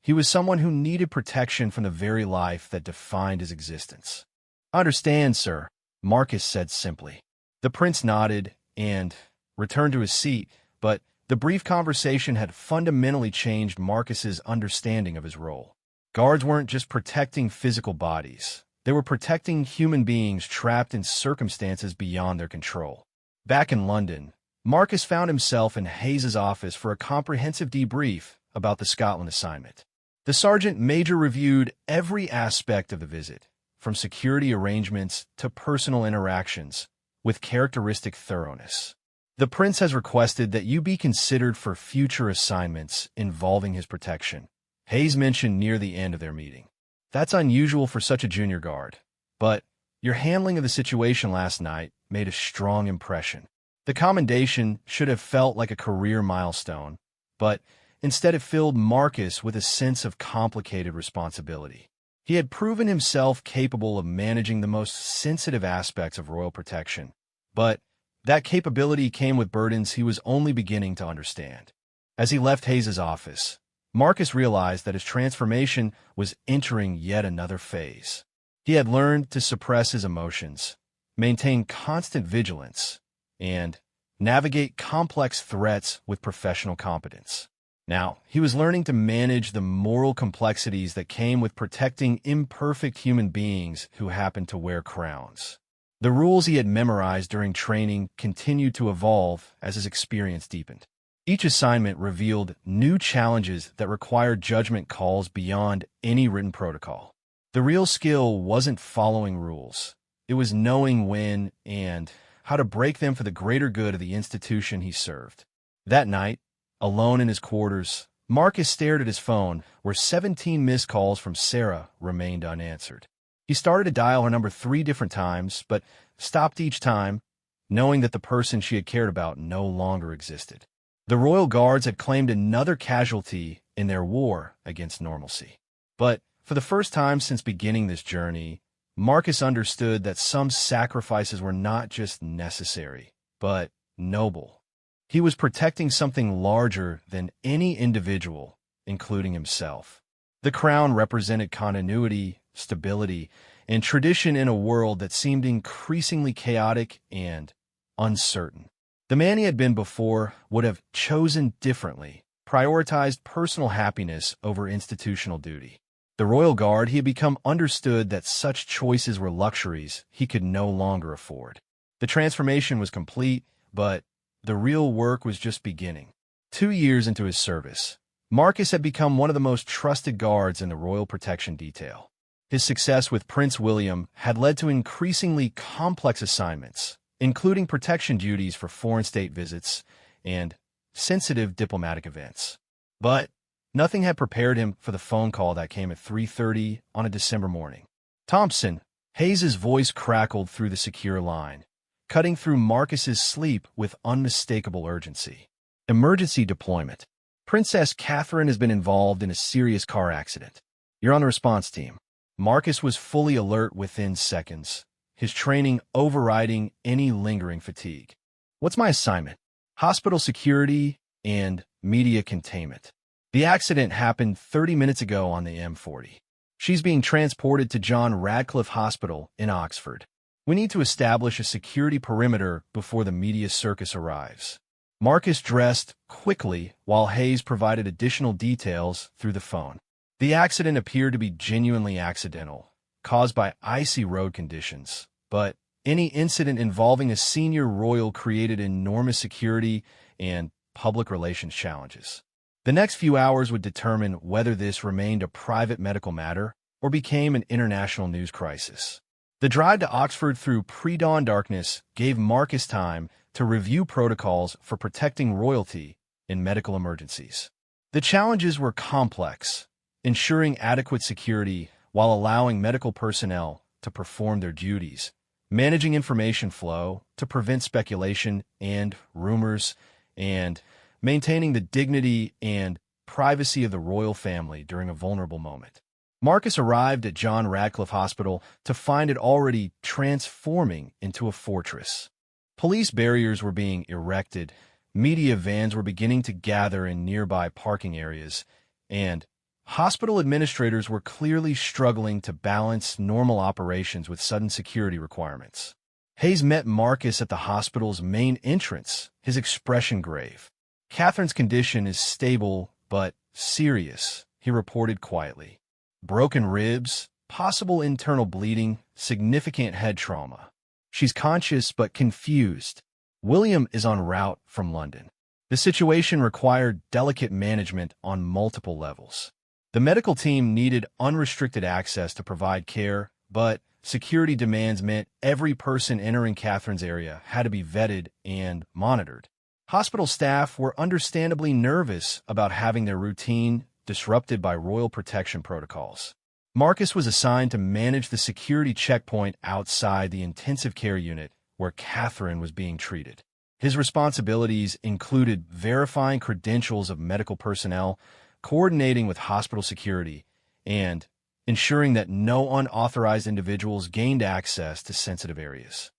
He was someone who needed protection from the very life that defined his existence. "I understand, sir," Marcus said simply. The prince nodded and returned to his seat, but the brief conversation had fundamentally changed Marcus's understanding of his role. Guards weren't just protecting physical bodies. They were protecting human beings trapped in circumstances beyond their control. Back in London, Marcus found himself in Hayes's office for a comprehensive debrief about the Scotland assignment. The sergeant major reviewed every aspect of the visit, from security arrangements to personal interactions, with characteristic thoroughness. The prince has requested that you be considered for future assignments involving his protection, Hayes mentioned near the end of their meeting. That's unusual for such a junior guard, but your handling of the situation last night made a strong impression. The commendation should have felt like a career milestone, but instead it filled Marcus with a sense of complicated responsibility. He had proven himself capable of managing the most sensitive aspects of royal protection, but that capability came with burdens he was only beginning to understand. As he left Hayes's office, Marcus realized that his transformation was entering yet another phase. He had learned to suppress his emotions, maintain constant vigilance, and navigate complex threats with professional competence. Now, he was learning to manage the moral complexities that came with protecting imperfect human beings who happened to wear crowns. The rules he had memorized during training continued to evolve as his experience deepened. Each assignment revealed new challenges that required judgment calls beyond any written protocol. The real skill wasn't following rules. It was knowing when and how to break them for the greater good of the institution he served. That night, alone in his quarters, Marcus stared at his phone, where 17 missed calls from Sarah remained unanswered. He started to dial her number 3 different times, but stopped each time, knowing that the person she had cared about no longer existed. The Royal Guards had claimed another casualty in their war against normalcy. But for the first time since beginning this journey, Marcus understood that some sacrifices were not just necessary, but noble. He was protecting something larger than any individual, including himself. The crown represented continuity, stability, and tradition in a world that seemed increasingly chaotic and uncertain. The man he had been before would have chosen differently, prioritized personal happiness over institutional duty. The Royal Guard, he had become understood that such choices were luxuries he could no longer afford. The transformation was complete, but the real work was just beginning. 2 years into his service, Marcus had become one of the most trusted guards in the Royal Protection Detail. His success with Prince William had led to increasingly complex assignments, including protection duties for foreign state visits and sensitive diplomatic events. But nothing had prepared him for the phone call that came at 3:30 on a December morning. Thompson, Hayes's voice crackled through the secure line, cutting through Marcus's sleep with unmistakable urgency. Emergency deployment. Princess Catherine has been involved in a serious car accident. You're on the response team. Marcus was fully alert within seconds, his training overriding any lingering fatigue. What's my assignment? Hospital security and media containment. The accident happened 30 minutes ago on the M40. She's being transported to John Radcliffe Hospital in Oxford. We need to establish a security perimeter before the media circus arrives. Marcus dressed quickly while Hayes provided additional details through the phone. The accident appeared to be genuinely accidental, caused by icy road conditions, but any incident involving a senior royal created enormous security and public relations challenges. The next few hours would determine whether this remained a private medical matter or became an international news crisis. The drive to Oxford through pre-dawn darkness gave Marcus time to review protocols for protecting royalty in medical emergencies. The challenges were complex, ensuring adequate security while allowing medical personnel to perform their duties, managing information flow to prevent speculation and rumors, and maintaining the dignity and privacy of the royal family during a vulnerable moment. Marcus arrived at John Radcliffe Hospital to find it already transforming into a fortress. Police barriers were being erected, media vans were beginning to gather in nearby parking areas, and hospital administrators were clearly struggling to balance normal operations with sudden security requirements. Hayes met Marcus at the hospital's main entrance, his expression grave. Catherine's condition is stable but serious, he reported quietly. Broken ribs, possible internal bleeding, significant head trauma. She's conscious but confused. William is en route from London. The situation required delicate management on multiple levels. The medical team needed unrestricted access to provide care, but security demands meant every person entering Catherine's area had to be vetted and monitored. Hospital staff were understandably nervous about having their routine disrupted by royal protection protocols. Marcus was assigned to manage the security checkpoint outside the intensive care unit where Catherine was being treated. His responsibilities included verifying credentials of medical personnel, coordinating with hospital security, and ensuring that no unauthorized individuals gained access to sensitive areas.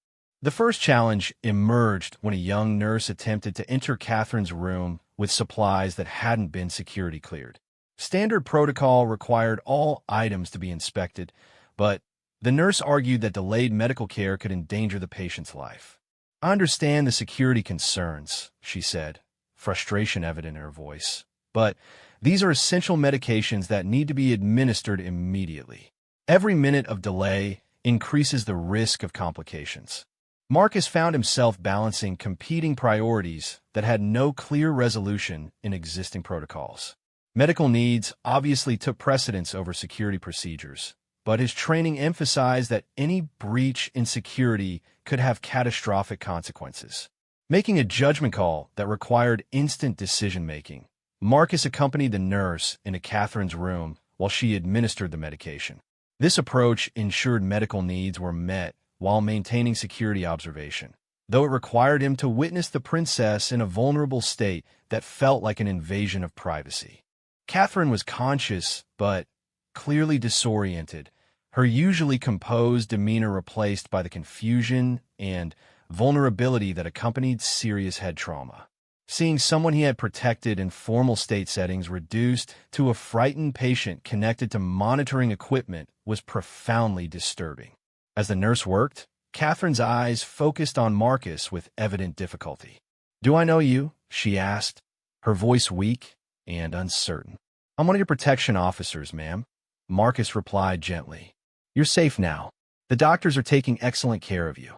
The first challenge emerged when a young nurse attempted to enter Catherine's room with supplies that hadn't been security cleared. Standard protocol required all items to be inspected, but the nurse argued that delayed medical care could endanger the patient's life. "I understand the security concerns," she said, frustration evident in her voice, "but these are essential medications that need to be administered immediately. Every minute of delay increases the risk of complications." Marcus found himself balancing competing priorities that had no clear resolution in existing protocols. Medical needs obviously took precedence over security procedures, but his training emphasized that any breach in security could have catastrophic consequences. Making a judgment call that required instant decision-making, Marcus accompanied the nurse into Catherine's room while she administered the medication. This approach ensured medical needs were met while maintaining security observation, though it required him to witness the princess in a vulnerable state that felt like an invasion of privacy. Catherine was conscious, but clearly disoriented, her usually composed demeanor replaced by the confusion and vulnerability that accompanied serious head trauma. Seeing someone he had protected in formal state settings reduced to a frightened patient connected to monitoring equipment was profoundly disturbing. As the nurse worked, Catherine's eyes focused on Marcus with evident difficulty. "Do I know you?" she asked, her voice weak and uncertain. "I'm one of your protection officers, ma'am," Marcus replied gently. "You're safe now. The doctors are taking excellent care of you."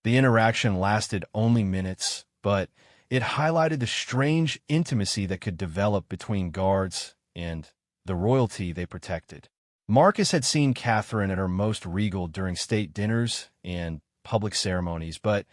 The interaction lasted only minutes, but it highlighted the strange intimacy that could develop between guards and the royalty they protected. Marcus had seen Catherine at her most regal during state dinners and public ceremonies, but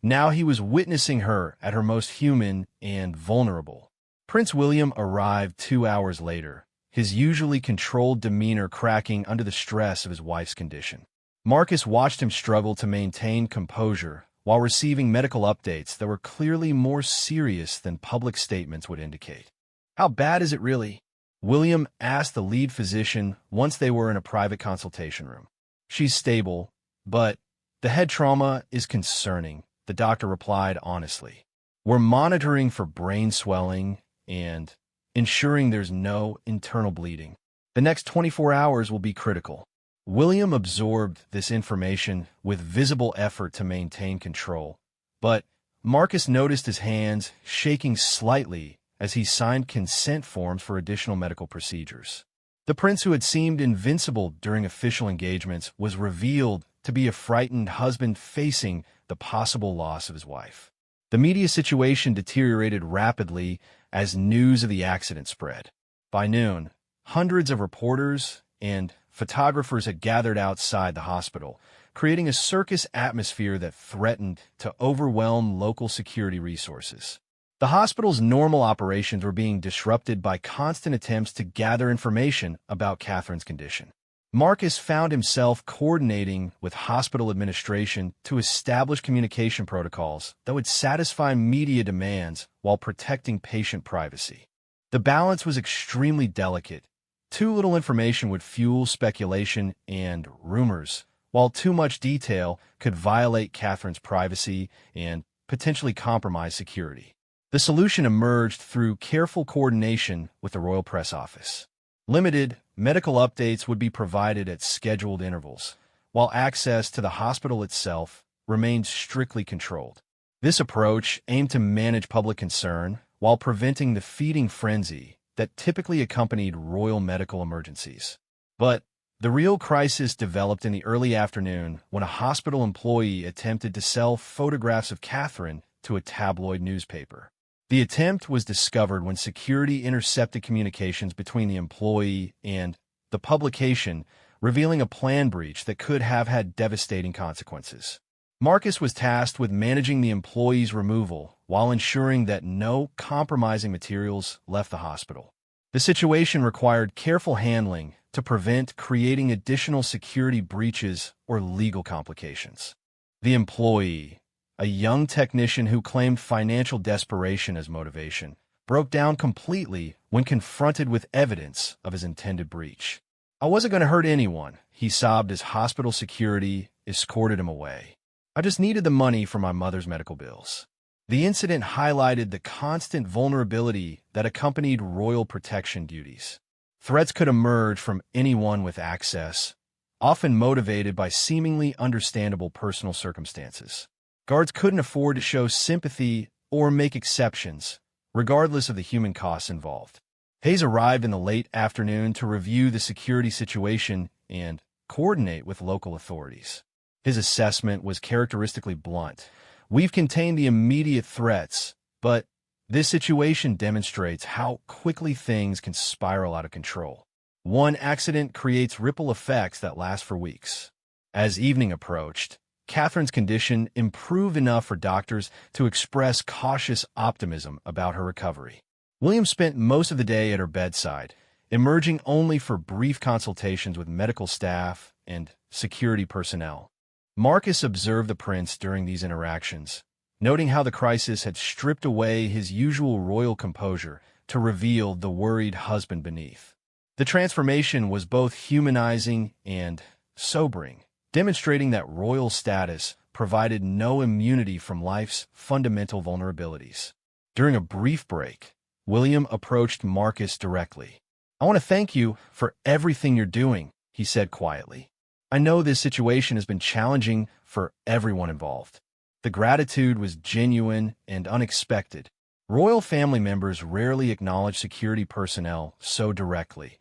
now he was witnessing her at her most human and vulnerable. Prince William arrived 2 hours later, his usually controlled demeanor cracking under the stress of his wife's condition. Marcus watched him struggle to maintain composure while receiving medical updates that were clearly more serious than public statements would indicate. "How bad is it really?" William asked the lead physician once they were in a private consultation room. "She's stable, but the head trauma is concerning," the doctor replied honestly. "We're monitoring for brain swelling and ensuring there's no internal bleeding. The next 24 hours will be critical." William absorbed this information with visible effort to maintain control, but Marcus noticed his hands shaking slightly as he signed consent forms for additional medical procedures. The prince, who had seemed invincible during official engagements, was revealed to be a frightened husband facing the possible loss of his wife. The media situation deteriorated rapidly as news of the accident spread. By noon, hundreds of reporters and photographers had gathered outside the hospital, creating a circus atmosphere that threatened to overwhelm local security resources. The hospital's normal operations were being disrupted by constant attempts to gather information about Catherine's condition. Marcus found himself coordinating with hospital administration to establish communication protocols that would satisfy media demands while protecting patient privacy. The balance was extremely delicate. Too little information would fuel speculation and rumors, while too much detail could violate Catherine's privacy and potentially compromise security. The solution emerged through careful coordination with the Royal Press Office. Limited medical updates would be provided at scheduled intervals, while access to the hospital itself remained strictly controlled. This approach aimed to manage public concern while preventing the feeding frenzy that typically accompanied royal medical emergencies. But the real crisis developed in the early afternoon when a hospital employee attempted to sell photographs of Catherine to a tabloid newspaper. The attempt was discovered when security intercepted communications between the employee and the publication, revealing a plan breach that could have had devastating consequences. Marcus was tasked with managing the employee's removal while ensuring that no compromising materials left the hospital. The situation required careful handling to prevent creating additional security breaches or legal complications. The employee, a young technician who claimed financial desperation as motivation, broke down completely when confronted with evidence of his intended breach. "I wasn't going to hurt anyone," he sobbed as hospital security escorted him away. "I just needed the money for my mother's medical bills." The incident highlighted the constant vulnerability that accompanied royal protection duties. Threats could emerge from anyone with access, often motivated by seemingly understandable personal circumstances. Guards couldn't afford to show sympathy or make exceptions, regardless of the human costs involved. Hayes arrived in the late afternoon to review the security situation and coordinate with local authorities. His assessment was characteristically blunt. "We've contained the immediate threats, but this situation demonstrates how quickly things can spiral out of control. One accident creates ripple effects that last for weeks." As evening approached, Catherine's condition improved enough for doctors to express cautious optimism about her recovery. William spent most of the day at her bedside, emerging only for brief consultations with medical staff and security personnel. Marcus observed the prince during these interactions, noting how the crisis had stripped away his usual royal composure to reveal the worried husband beneath. The transformation was both humanizing and sobering, demonstrating that royal status provided no immunity from life's fundamental vulnerabilities. During a brief break, William approached Marcus directly. "I want to thank you for everything you're doing," he said quietly. "I know this situation has been challenging for everyone involved." The gratitude was genuine and unexpected. Royal family members rarely acknowledge security personnel so directly,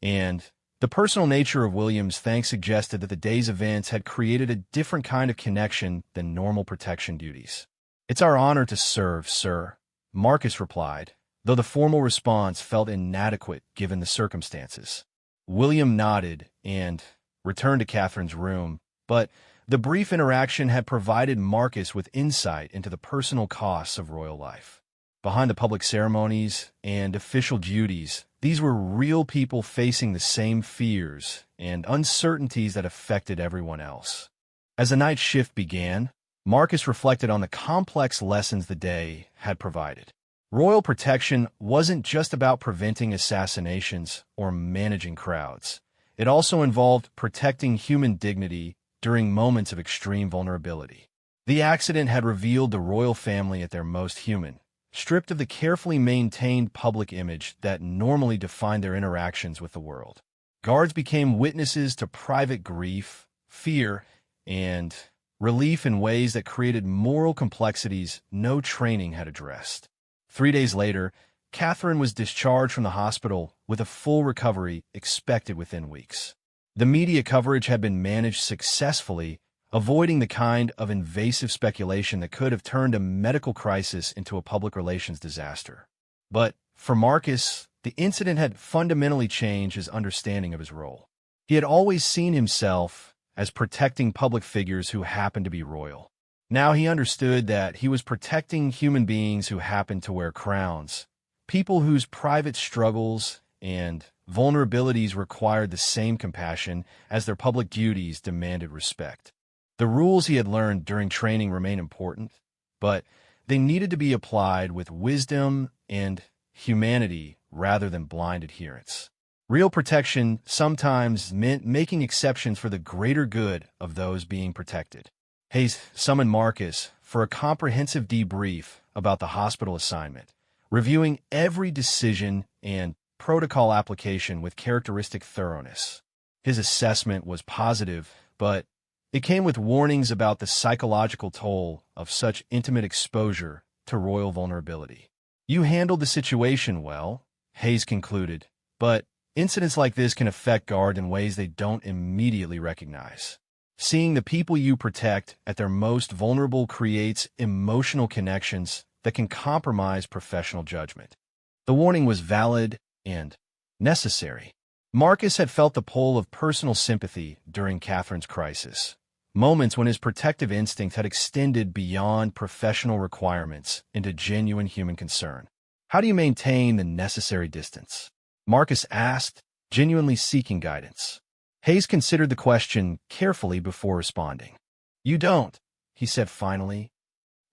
and the personal nature of William's thanks suggested that the day's events had created a different kind of connection than normal protection duties. "It's our honor to serve, sir," Marcus replied, though the formal response felt inadequate given the circumstances. William nodded and returned to Catherine's room, but the brief interaction had provided Marcus with insight into the personal costs of royal life. Behind the public ceremonies and official duties, these were real people facing the same fears and uncertainties that affected everyone else. As the night shift began, Marcus reflected on the complex lessons the day had provided. Royal protection wasn't just about preventing assassinations or managing crowds. It also involved protecting human dignity during moments of extreme vulnerability. The accident had revealed the royal family at their most human, stripped of the carefully maintained public image that normally defined their interactions with the world. Guards became witnesses to private grief, fear, and relief in ways that created moral complexities no training had addressed. 3 days later, Catherine was discharged from the hospital with a full recovery expected within weeks. The media coverage had been managed successfully, avoiding the kind of invasive speculation that could have turned a medical crisis into a public relations disaster. But for Marcus, the incident had fundamentally changed his understanding of his role. He had always seen himself as protecting public figures who happened to be royal. Now he understood that he was protecting human beings who happened to wear crowns, people whose private struggles and vulnerabilities required the same compassion as their public duties demanded respect. The rules he had learned during training remain important, but they needed to be applied with wisdom and humanity rather than blind adherence. Real protection sometimes meant making exceptions for the greater good of those being protected. Hayes summoned Marcus for a comprehensive debrief about the hospital assignment, reviewing every decision and protocol application with characteristic thoroughness. His assessment was positive, but it came with warnings about the psychological toll of such intimate exposure to royal vulnerability. "You handled the situation well," Hayes concluded, "but incidents like this can affect guards in ways they don't immediately recognize. Seeing the people you protect at their most vulnerable creates emotional connections that can compromise professional judgment. The warning was valid and necessary. Marcus had felt the pull of personal sympathy during Catherine's crisis, moments when his protective instinct had extended beyond professional requirements into genuine human concern. How do you maintain the necessary distance? Marcus asked, genuinely seeking guidance. Hayes considered the question carefully before responding. You don't, he said finally.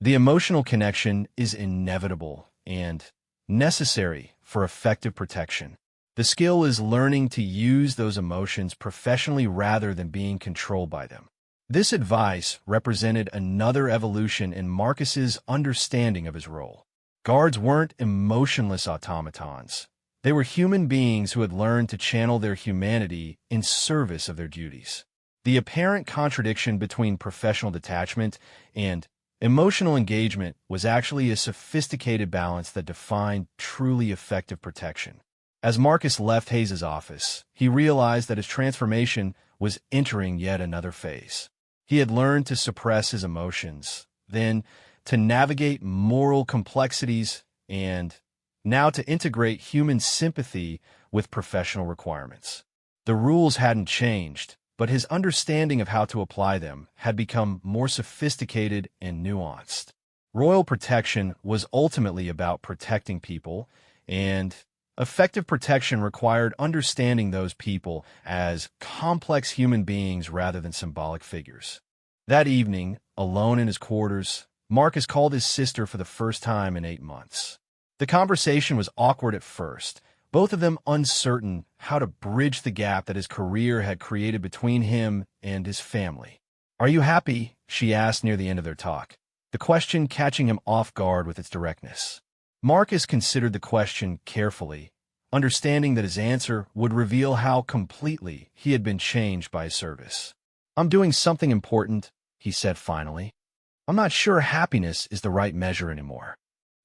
The emotional connection is inevitable and necessary for effective protection. The skill is learning to use those emotions professionally rather than being controlled by them. This advice represented another evolution in Marcus's understanding of his role. Guards weren't emotionless automatons. They were human beings who had learned to channel their humanity in service of their duties. The apparent contradiction between professional detachment and emotional engagement was actually a sophisticated balance that defined truly effective protection. As Marcus left Hayes's office, he realized that his transformation was entering yet another phase. He had learned to suppress his emotions, then to navigate moral complexities, and now to integrate human sympathy with professional requirements. The rules hadn't changed, but his understanding of how to apply them had become more sophisticated and nuanced. Royal protection was ultimately about protecting people, and effective protection required understanding those people as complex human beings rather than symbolic figures. That evening, alone in his quarters, Marcus called his sister for the first time in 8 months. The conversation was awkward at first, both of them uncertain how to bridge the gap that his career had created between him and his family. "Are you happy?" she asked near the end of their talk, the question catching him off guard with its directness. Marcus considered the question carefully, understanding that his answer would reveal how completely he had been changed by his service. "I'm doing something important," he said finally. "I'm not sure happiness is the right measure anymore."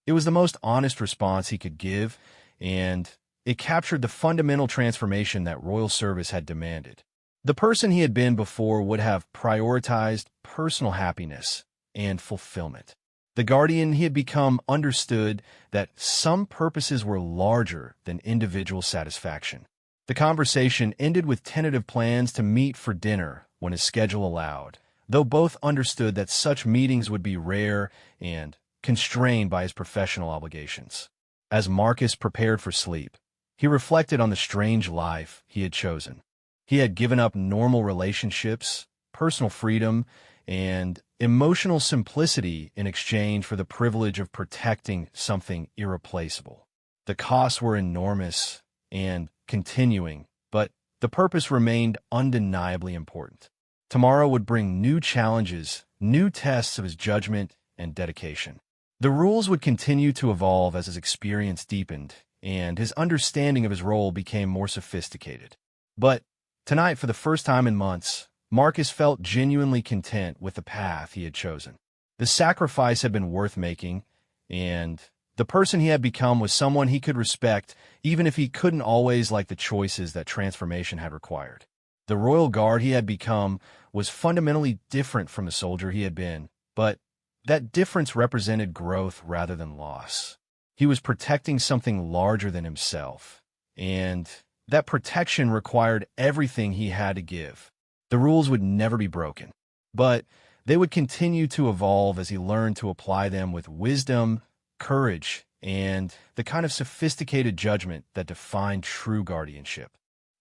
It was the most honest response he could give, and it captured the fundamental transformation that royal service had demanded. The person he had been before would have prioritized personal happiness and fulfillment. The guardian he had become understood that some purposes were larger than individual satisfaction. The conversation ended with tentative plans to meet for dinner when his schedule allowed, though both understood that such meetings would be rare and constrained by his professional obligations. As Marcus prepared for sleep, he reflected on the strange life he had chosen. He had given up normal relationships, personal freedom, and emotional simplicity in exchange for the privilege of protecting something irreplaceable. The costs were enormous and continuing, but the purpose remained undeniably important. Tomorrow would bring new challenges, new tests of his judgment and dedication. The rules would continue to evolve as his experience deepened, and his understanding of his role became more sophisticated. But tonight, for the first time in months, Marcus felt genuinely content with the path he had chosen. The sacrifice had been worth making, and the person he had become was someone he could respect, even if he couldn't always like the choices that transformation had required. The royal guard he had become was fundamentally different from the soldier he had been, but that difference represented growth rather than loss. He was protecting something larger than himself, and that protection required everything he had to give. The rules would never be broken, but they would continue to evolve as he learned to apply them with wisdom, courage, and the kind of sophisticated judgment that defined true guardianship.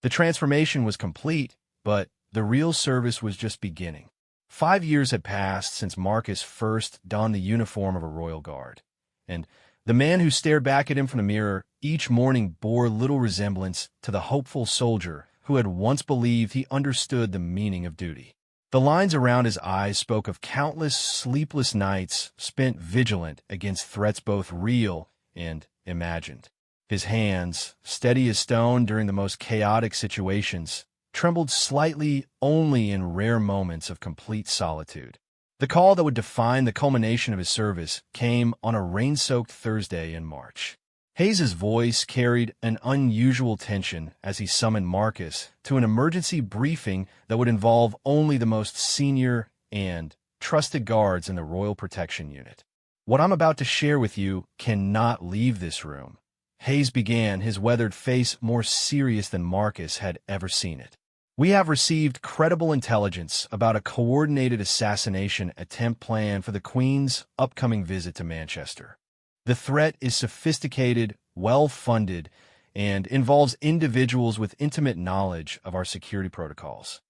The transformation was complete, but the real service was just beginning. 5 years had passed since Marcus first donned the uniform of a royal guard, and the man who stared back at him from the mirror each morning bore little resemblance to the hopeful soldier who had once believed he understood the meaning of duty. The lines around his eyes spoke of countless sleepless nights spent vigilant against threats both real and imagined. His hands, steady as stone during the most chaotic situations, trembled slightly only in rare moments of complete solitude. The call that would define the culmination of his service came on a rain-soaked Thursday in March. Hayes's voice carried an unusual tension as he summoned Marcus to an emergency briefing that would involve only the most senior and trusted guards in the Royal Protection Unit. What I'm about to share with you cannot leave this room. Hayes began, his weathered face more serious than Marcus had ever seen it. We have received credible intelligence about a coordinated assassination attempt plan for the Queen's upcoming visit to Manchester. The threat is sophisticated, well-funded, and involves individuals with intimate knowledge of our security protocols.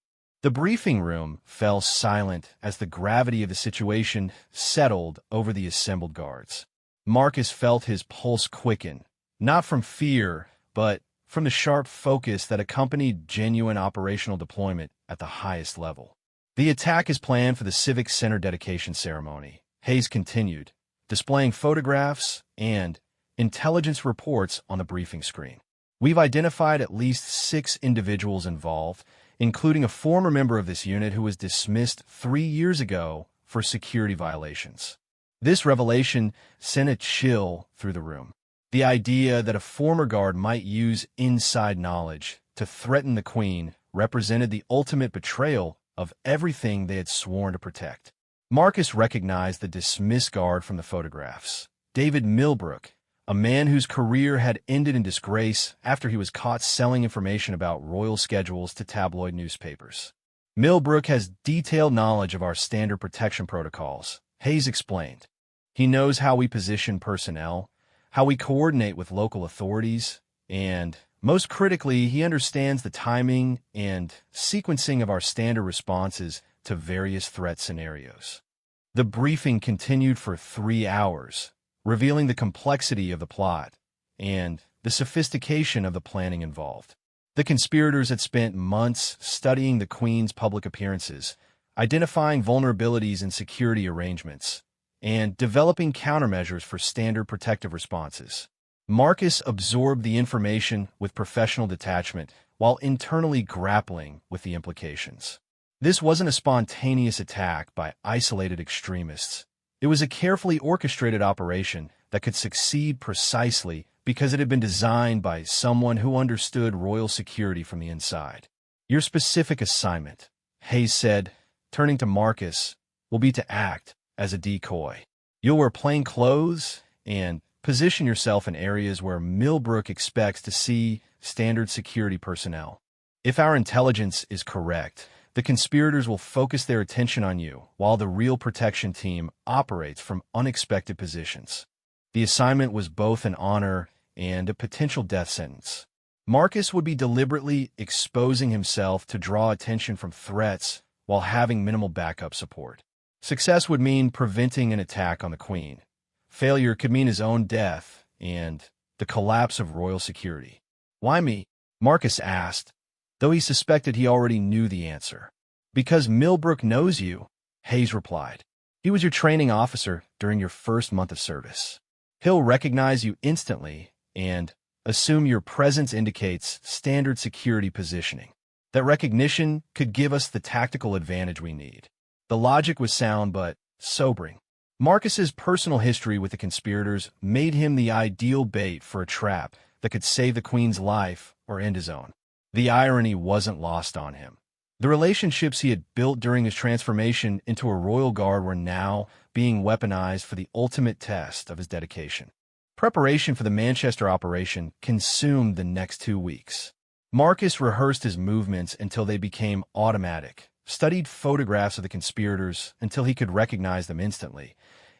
The briefing room fell silent as the gravity of the situation settled over the assembled guards. Marcus felt his pulse quicken, not from fear, but from the sharp focus that accompanied genuine operational deployment at the highest level. The attack is planned for the Civic Center dedication ceremony, Hayes continued, displaying photographs and intelligence reports on the briefing screen. We've identified at least 6 individuals involved, including a former member of this unit who was dismissed 3 years ago for security violations. This revelation sent a chill through the room. The idea that a former guard might use inside knowledge to threaten the Queen represented the ultimate betrayal of everything they had sworn to protect. Marcus recognized the dismissed guard from the photographs, David Millbrook, a man whose career had ended in disgrace after he was caught selling information about royal schedules to tabloid newspapers. Millbrook has detailed knowledge of our standard protection protocols, Hayes explained. He knows how we position personnel, how we coordinate with local authorities, and, most critically, he understands the timing and sequencing of our standard responses to various threat scenarios. The briefing continued for 3 hours, revealing the complexity of the plot and the sophistication of the planning involved. The conspirators had spent months studying the Queen's public appearances, identifying vulnerabilities in security arrangements, and developing countermeasures for standard protective responses. Marcus absorbed the information with professional detachment while internally grappling with the implications. This wasn't a spontaneous attack by isolated extremists. It was a carefully orchestrated operation that could succeed precisely because it had been designed by someone who understood royal security from the inside. Your specific assignment, Hayes said, turning to Marcus, will be to act as a decoy. You'll wear plain clothes and position yourself in areas where Millbrook expects to see standard security personnel. If our intelligence is correct, the conspirators will focus their attention on you while the real protection team operates from unexpected positions. The assignment was both an honor and a potential death sentence. Marcus would be deliberately exposing himself to draw attention from threats while having minimal backup support. Success would mean preventing an attack on the Queen. Failure could mean his own death and the collapse of royal security. Why me? Marcus asked, though he suspected he already knew the answer. Because Millbrook knows you, Hayes replied. He was your training officer during your first month of service. He'll recognize you instantly and assume your presence indicates standard security positioning. That recognition could give us the tactical advantage we need. The logic was sound but sobering. Marcus's personal history with the conspirators made him the ideal bait for a trap that could save the Queen's life or end his own. The irony wasn't lost on him. The relationships he had built during his transformation into a royal guard were now being weaponized for the ultimate test of his dedication. Preparation for the Manchester operation consumed the next 2 weeks. Marcus rehearsed his movements until they became automatic, studied photographs of the conspirators until he could recognize them instantly,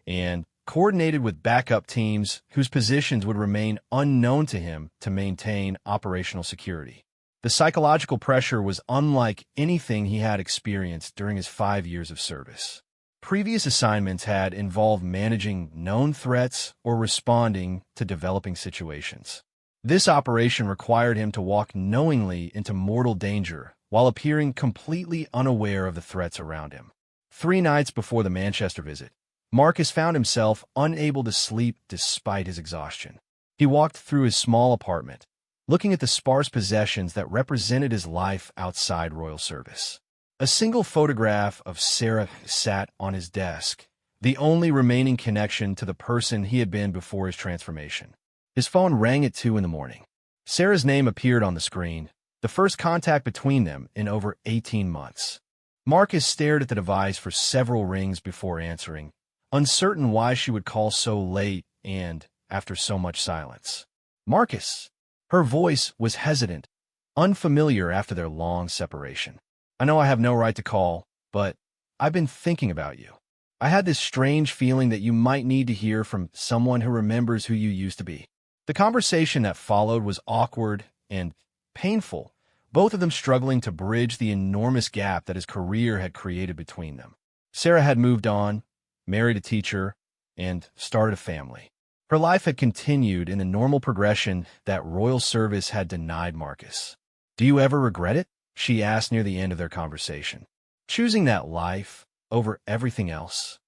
and coordinated with backup teams whose positions would remain unknown to him to maintain operational security. The psychological pressure was unlike anything he had experienced during his 5 years of service. Previous assignments had involved managing known threats or responding to developing situations. This operation required him to walk knowingly into mortal danger while appearing completely unaware of the threats around him. 3 nights before the Manchester visit, Marcus found himself unable to sleep despite his exhaustion. He walked through his small apartment, looking at the sparse possessions that represented his life outside royal service. A single photograph of Sarah sat on his desk, the only remaining connection to the person he had been before his transformation. His phone rang at 2 in the morning. Sarah's name appeared on the screen, the first contact between them in over 18 months. Marcus stared at the device for several rings before answering, uncertain why she would call so late and after so much silence. "Marcus." Her voice was hesitant, unfamiliar after their long separation. "I know I have no right to call, but I've been thinking about you. I had this strange feeling that you might need to hear from someone who remembers who you used to be." The conversation that followed was awkward and painful, both of them struggling to bridge the enormous gap that his career had created between them. Sarah had moved on, married a teacher, and started a family. Her life had continued in the normal progression that royal service had denied Marcus. "Do you ever regret it?" she asked near the end of their conversation. Choosing that life over everything else?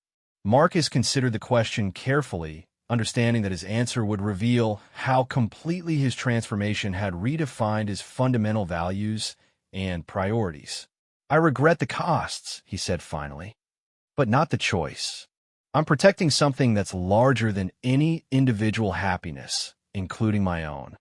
Marcus considered the question carefully, understanding that his answer would reveal how completely his transformation had redefined his fundamental values and priorities. "I regret the costs," he said finally, "but not the choice. I'm protecting something that's larger than any individual happiness, including my own."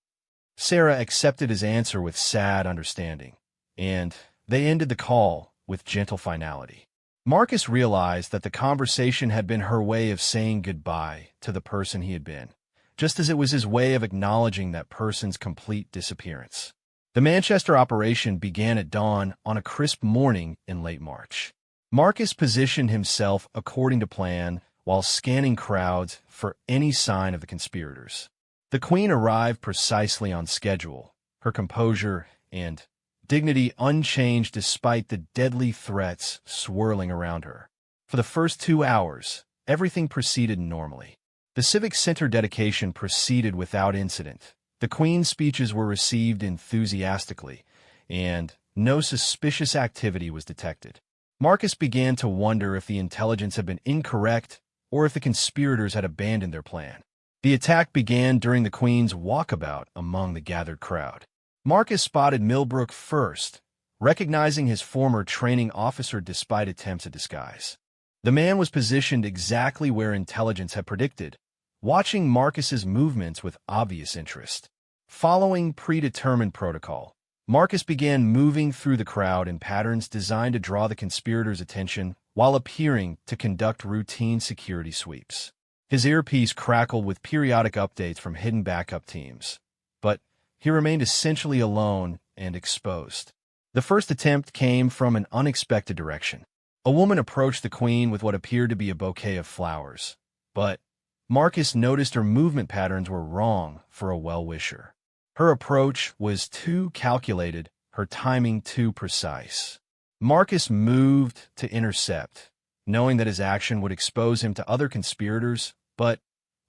Sarah accepted his answer with sad understanding, and they ended the call with gentle finality. Marcus realized that the conversation had been her way of saying goodbye to the person he had been, just as it was his way of acknowledging that person's complete disappearance. The Manchester operation began at dawn on a crisp morning in late March. Marcus positioned himself according to plan while scanning crowds for any sign of the conspirators. The Queen arrived precisely on schedule, her composure and dignity unchanged despite the deadly threats swirling around her. For the first 2 hours, everything proceeded normally. The Civic Center dedication proceeded without incident. The Queen's speeches were received enthusiastically, and no suspicious activity was detected. Marcus began to wonder if the intelligence had been incorrect or if the conspirators had abandoned their plan. The attack began during the Queen's walkabout among the gathered crowd. Marcus spotted Millbrook first, recognizing his former training officer despite attempts at disguise. The man was positioned exactly where intelligence had predicted, watching Marcus's movements with obvious interest. Following predetermined protocol, Marcus began moving through the crowd in patterns designed to draw the conspirators' attention while appearing to conduct routine security sweeps. His earpiece crackled with periodic updates from hidden backup teams, but he remained essentially alone and exposed. The first attempt came from an unexpected direction. A woman approached the Queen with what appeared to be a bouquet of flowers, but Marcus noticed her movement patterns were wrong for a well-wisher. Her approach was too calculated, her timing too precise. Marcus moved to intercept, knowing that his action would expose him to other conspirators, but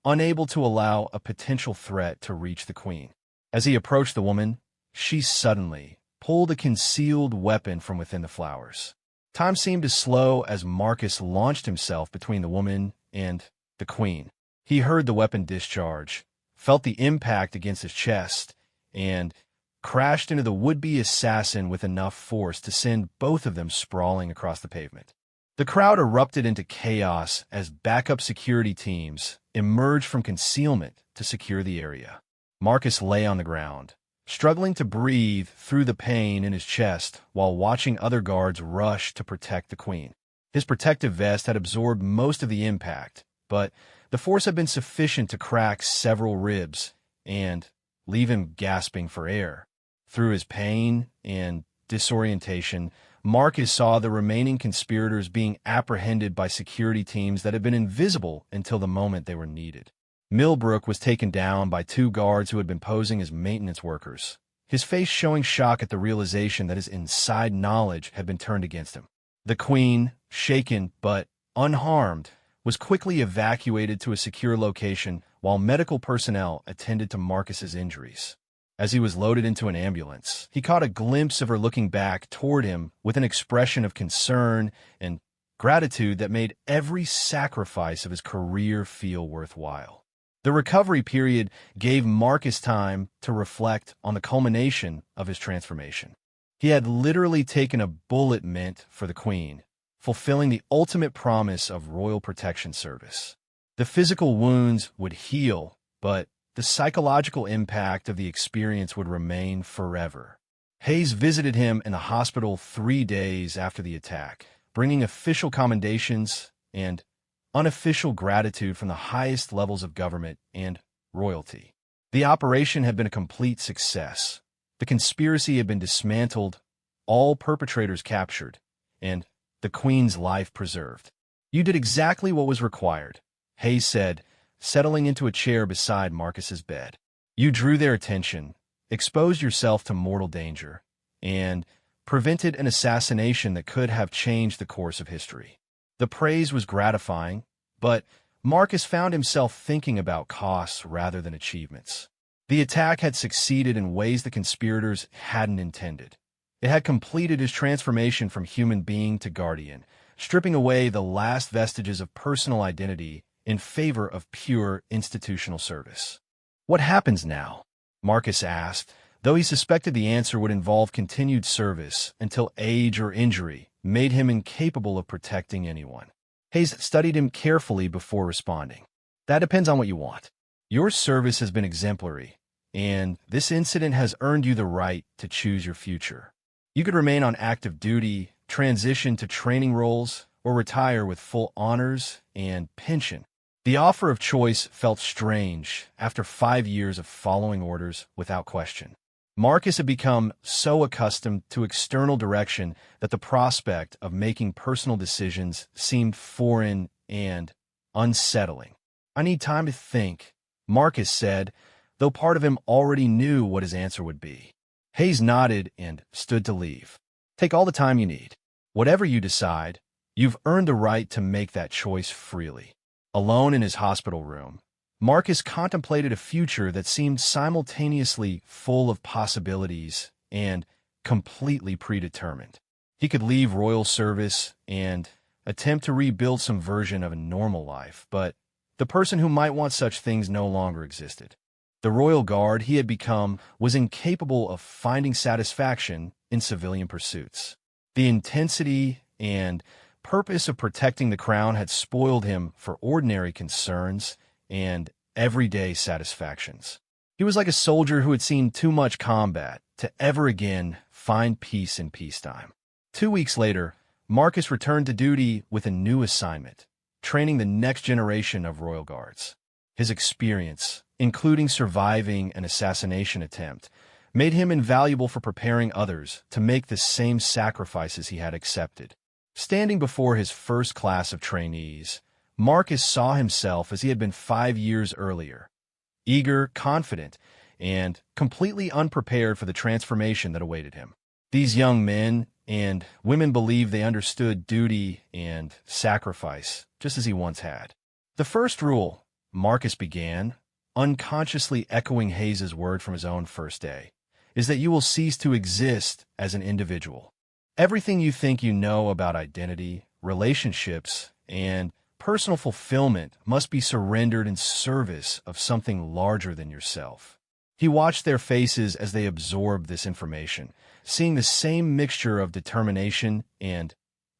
unable to allow a potential threat to reach the Queen. As he approached the woman, she suddenly pulled a concealed weapon from within the flowers. Time seemed to slow as Marcus launched himself between the woman and the Queen. He heard the weapon discharge, felt the impact against his chest, and crashed into the would-be assassin with enough force to send both of them sprawling across the pavement. The crowd erupted into chaos as backup security teams emerged from concealment to secure the area. Marcus lay on the ground, struggling to breathe through the pain in his chest while watching other guards rush to protect the Queen. His protective vest had absorbed most of the impact, but the force had been sufficient to crack several ribs and leave him gasping for air. Through his pain and disorientation, Marcus saw the remaining conspirators being apprehended by security teams that had been invisible until the moment they were needed. Millbrook was taken down by 2 guards who had been posing as maintenance workers, his face showing shock at the realization that his inside knowledge had been turned against him. The Queen, shaken but unharmed, was quickly evacuated to a secure location while medical personnel attended to Marcus's injuries. As he was loaded into an ambulance, he caught a glimpse of her looking back toward him with an expression of concern and gratitude that made every sacrifice of his career feel worthwhile. The recovery period gave Marcus time to reflect on the culmination of his transformation. He had literally taken a bullet meant for the Queen, fulfilling the ultimate promise of royal protection service. The physical wounds would heal, but the psychological impact of the experience would remain forever. Hayes visited him in the hospital 3 days after the attack, bringing official commendations and unofficial gratitude from the highest levels of government and royalty. The operation had been a complete success. The conspiracy had been dismantled, all perpetrators captured, and the Queen's life preserved. "You did exactly what was required," Hayes said, settling into a chair beside Marcus's bed. "You drew their attention, exposed yourself to mortal danger, and prevented an assassination that could have changed the course of history." The praise was gratifying, but Marcus found himself thinking about costs rather than achievements. The attack had succeeded in ways the conspirators hadn't intended. It had completed his transformation from human being to guardian, stripping away the last vestiges of personal identity in favor of pure institutional service. "What happens now?" Marcus asked, though he suspected the answer would involve continued service until age or injury made him incapable of protecting anyone. Hayes studied him carefully before responding. "That depends on what you want. Your service has been exemplary, and this incident has earned you the right to choose your future. You could remain on active duty, transition to training roles, or retire with full honors and pension." The offer of choice felt strange after 5 years of following orders without question. Marcus had become so accustomed to external direction that the prospect of making personal decisions seemed foreign and unsettling. "I need time to think," Marcus said, though part of him already knew what his answer would be. Hayes nodded and stood to leave. "Take all the time you need. Whatever you decide, you've earned the right to make that choice freely." Alone in his hospital room, Marcus contemplated a future that seemed simultaneously full of possibilities and completely predetermined. He could leave royal service and attempt to rebuild some version of a normal life, but the person who might want such things no longer existed. The royal guard he had become was incapable of finding satisfaction in civilian pursuits. The intensity and purpose of protecting the crown had spoiled him for ordinary concerns and everyday satisfactions. He was like a soldier who had seen too much combat to ever again find peace in peacetime. 2 weeks later, Marcus returned to duty with a new assignment, training the next generation of royal guards. His experience, including surviving an assassination attempt, made him invaluable for preparing others to make the same sacrifices he had accepted. Standing before his first class of trainees, Marcus saw himself as he had been 5 years earlier, eager, confident, and completely unprepared for the transformation that awaited him. These young men and women believed they understood duty and sacrifice, just as he once had. "The first rule," Marcus began, unconsciously echoing Hayes's word from his own first day, "is that you will cease to exist as an individual. Everything you think you know about identity, relationships, and personal fulfillment must be surrendered in service of something larger than yourself." He watched their faces as they absorbed this information, seeing the same mixture of determination and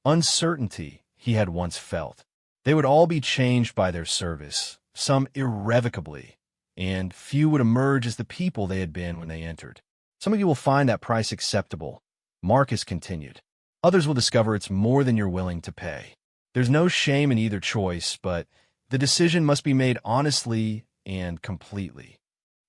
uncertainty he had once felt. They would all be changed by their service, some irrevocably, and few would emerge as the people they had been when they entered. "Some of you will find that price acceptable," Marcus continued. "Others will discover it's more than you're willing to pay. There's no shame in either choice, but the decision must be made honestly and completely."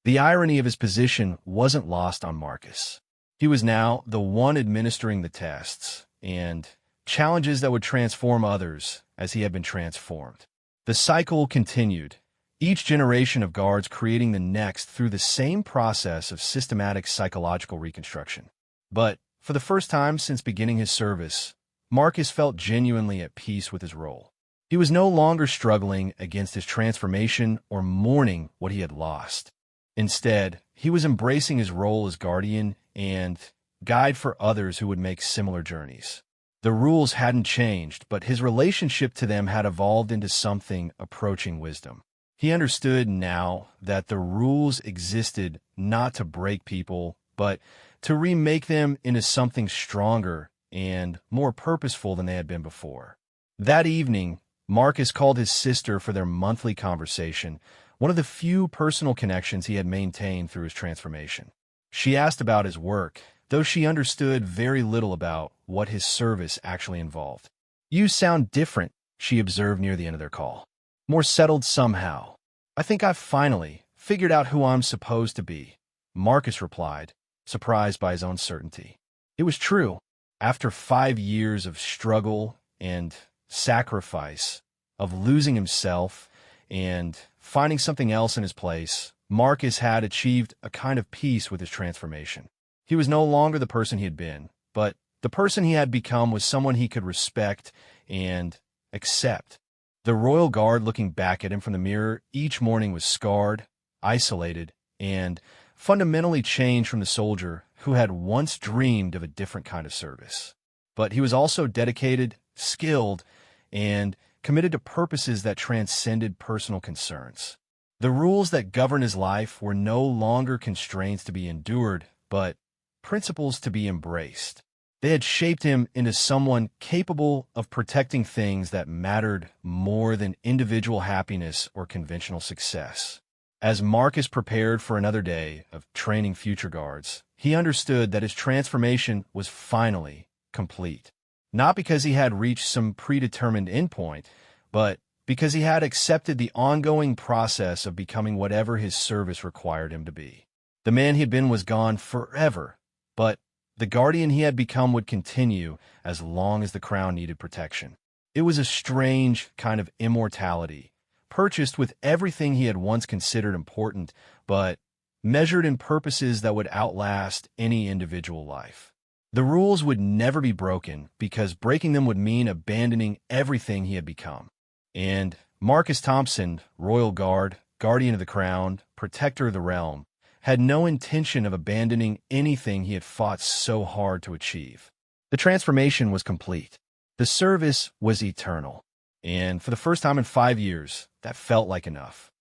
The irony of his position wasn't lost on Marcus. He was now the one administering the tests and challenges that would transform others as he had been transformed. The cycle continued, each generation of guards creating the next through the same process of systematic psychological reconstruction. But for the first time since beginning his service, Marcus felt genuinely at peace with his role. He was no longer struggling against his transformation or mourning what he had lost. Instead, he was embracing his role as guardian and guide for others who would make similar journeys. The rules hadn't changed, but his relationship to them had evolved into something approaching wisdom. He understood now that the rules existed not to break people, but to remake them into something stronger and more purposeful than they had been before. That evening, Marcus called his sister for their monthly conversation, one of the few personal connections he had maintained through his transformation. She asked about his work, though she understood very little about what his service actually involved. "You sound different," she observed near the end of their call. "More settled somehow. I think I've finally figured out who I'm supposed to be," Marcus replied, surprised by his own certainty. It was true. After 5 years of struggle and sacrifice, of losing himself and finding something else in his place, Marcus had achieved a kind of peace with his transformation. He was no longer the person he had been, but the person he had become was someone he could respect and accept. The royal guard looking back at him from the mirror each morning was scarred, isolated, and fundamentally changed from the soldier who had once dreamed of a different kind of service. But he was also dedicated, skilled, and committed to purposes that transcended personal concerns. The rules that governed his life were no longer constraints to be endured, but principles to be embraced. They had shaped him into someone capable of protecting things that mattered more than individual happiness or conventional success. As Marcus prepared for another day of training future guards, he understood that his transformation was finally complete. Not because he had reached some predetermined endpoint, but because he had accepted the ongoing process of becoming whatever his service required him to be. The man he had been was gone forever, but the guardian he had become would continue as long as the crown needed protection. It was a strange kind of immortality, purchased with everything he had once considered important, but measured in purposes that would outlast any individual life. The rules would never be broken because breaking them would mean abandoning everything he had become. And Marcus Thompson, Royal Guard, Guardian of the Crown, Protector of the Realm, had no intention of abandoning anything he had fought so hard to achieve. The transformation was complete. The service was eternal. And for the first time in 5 years, that felt like enough.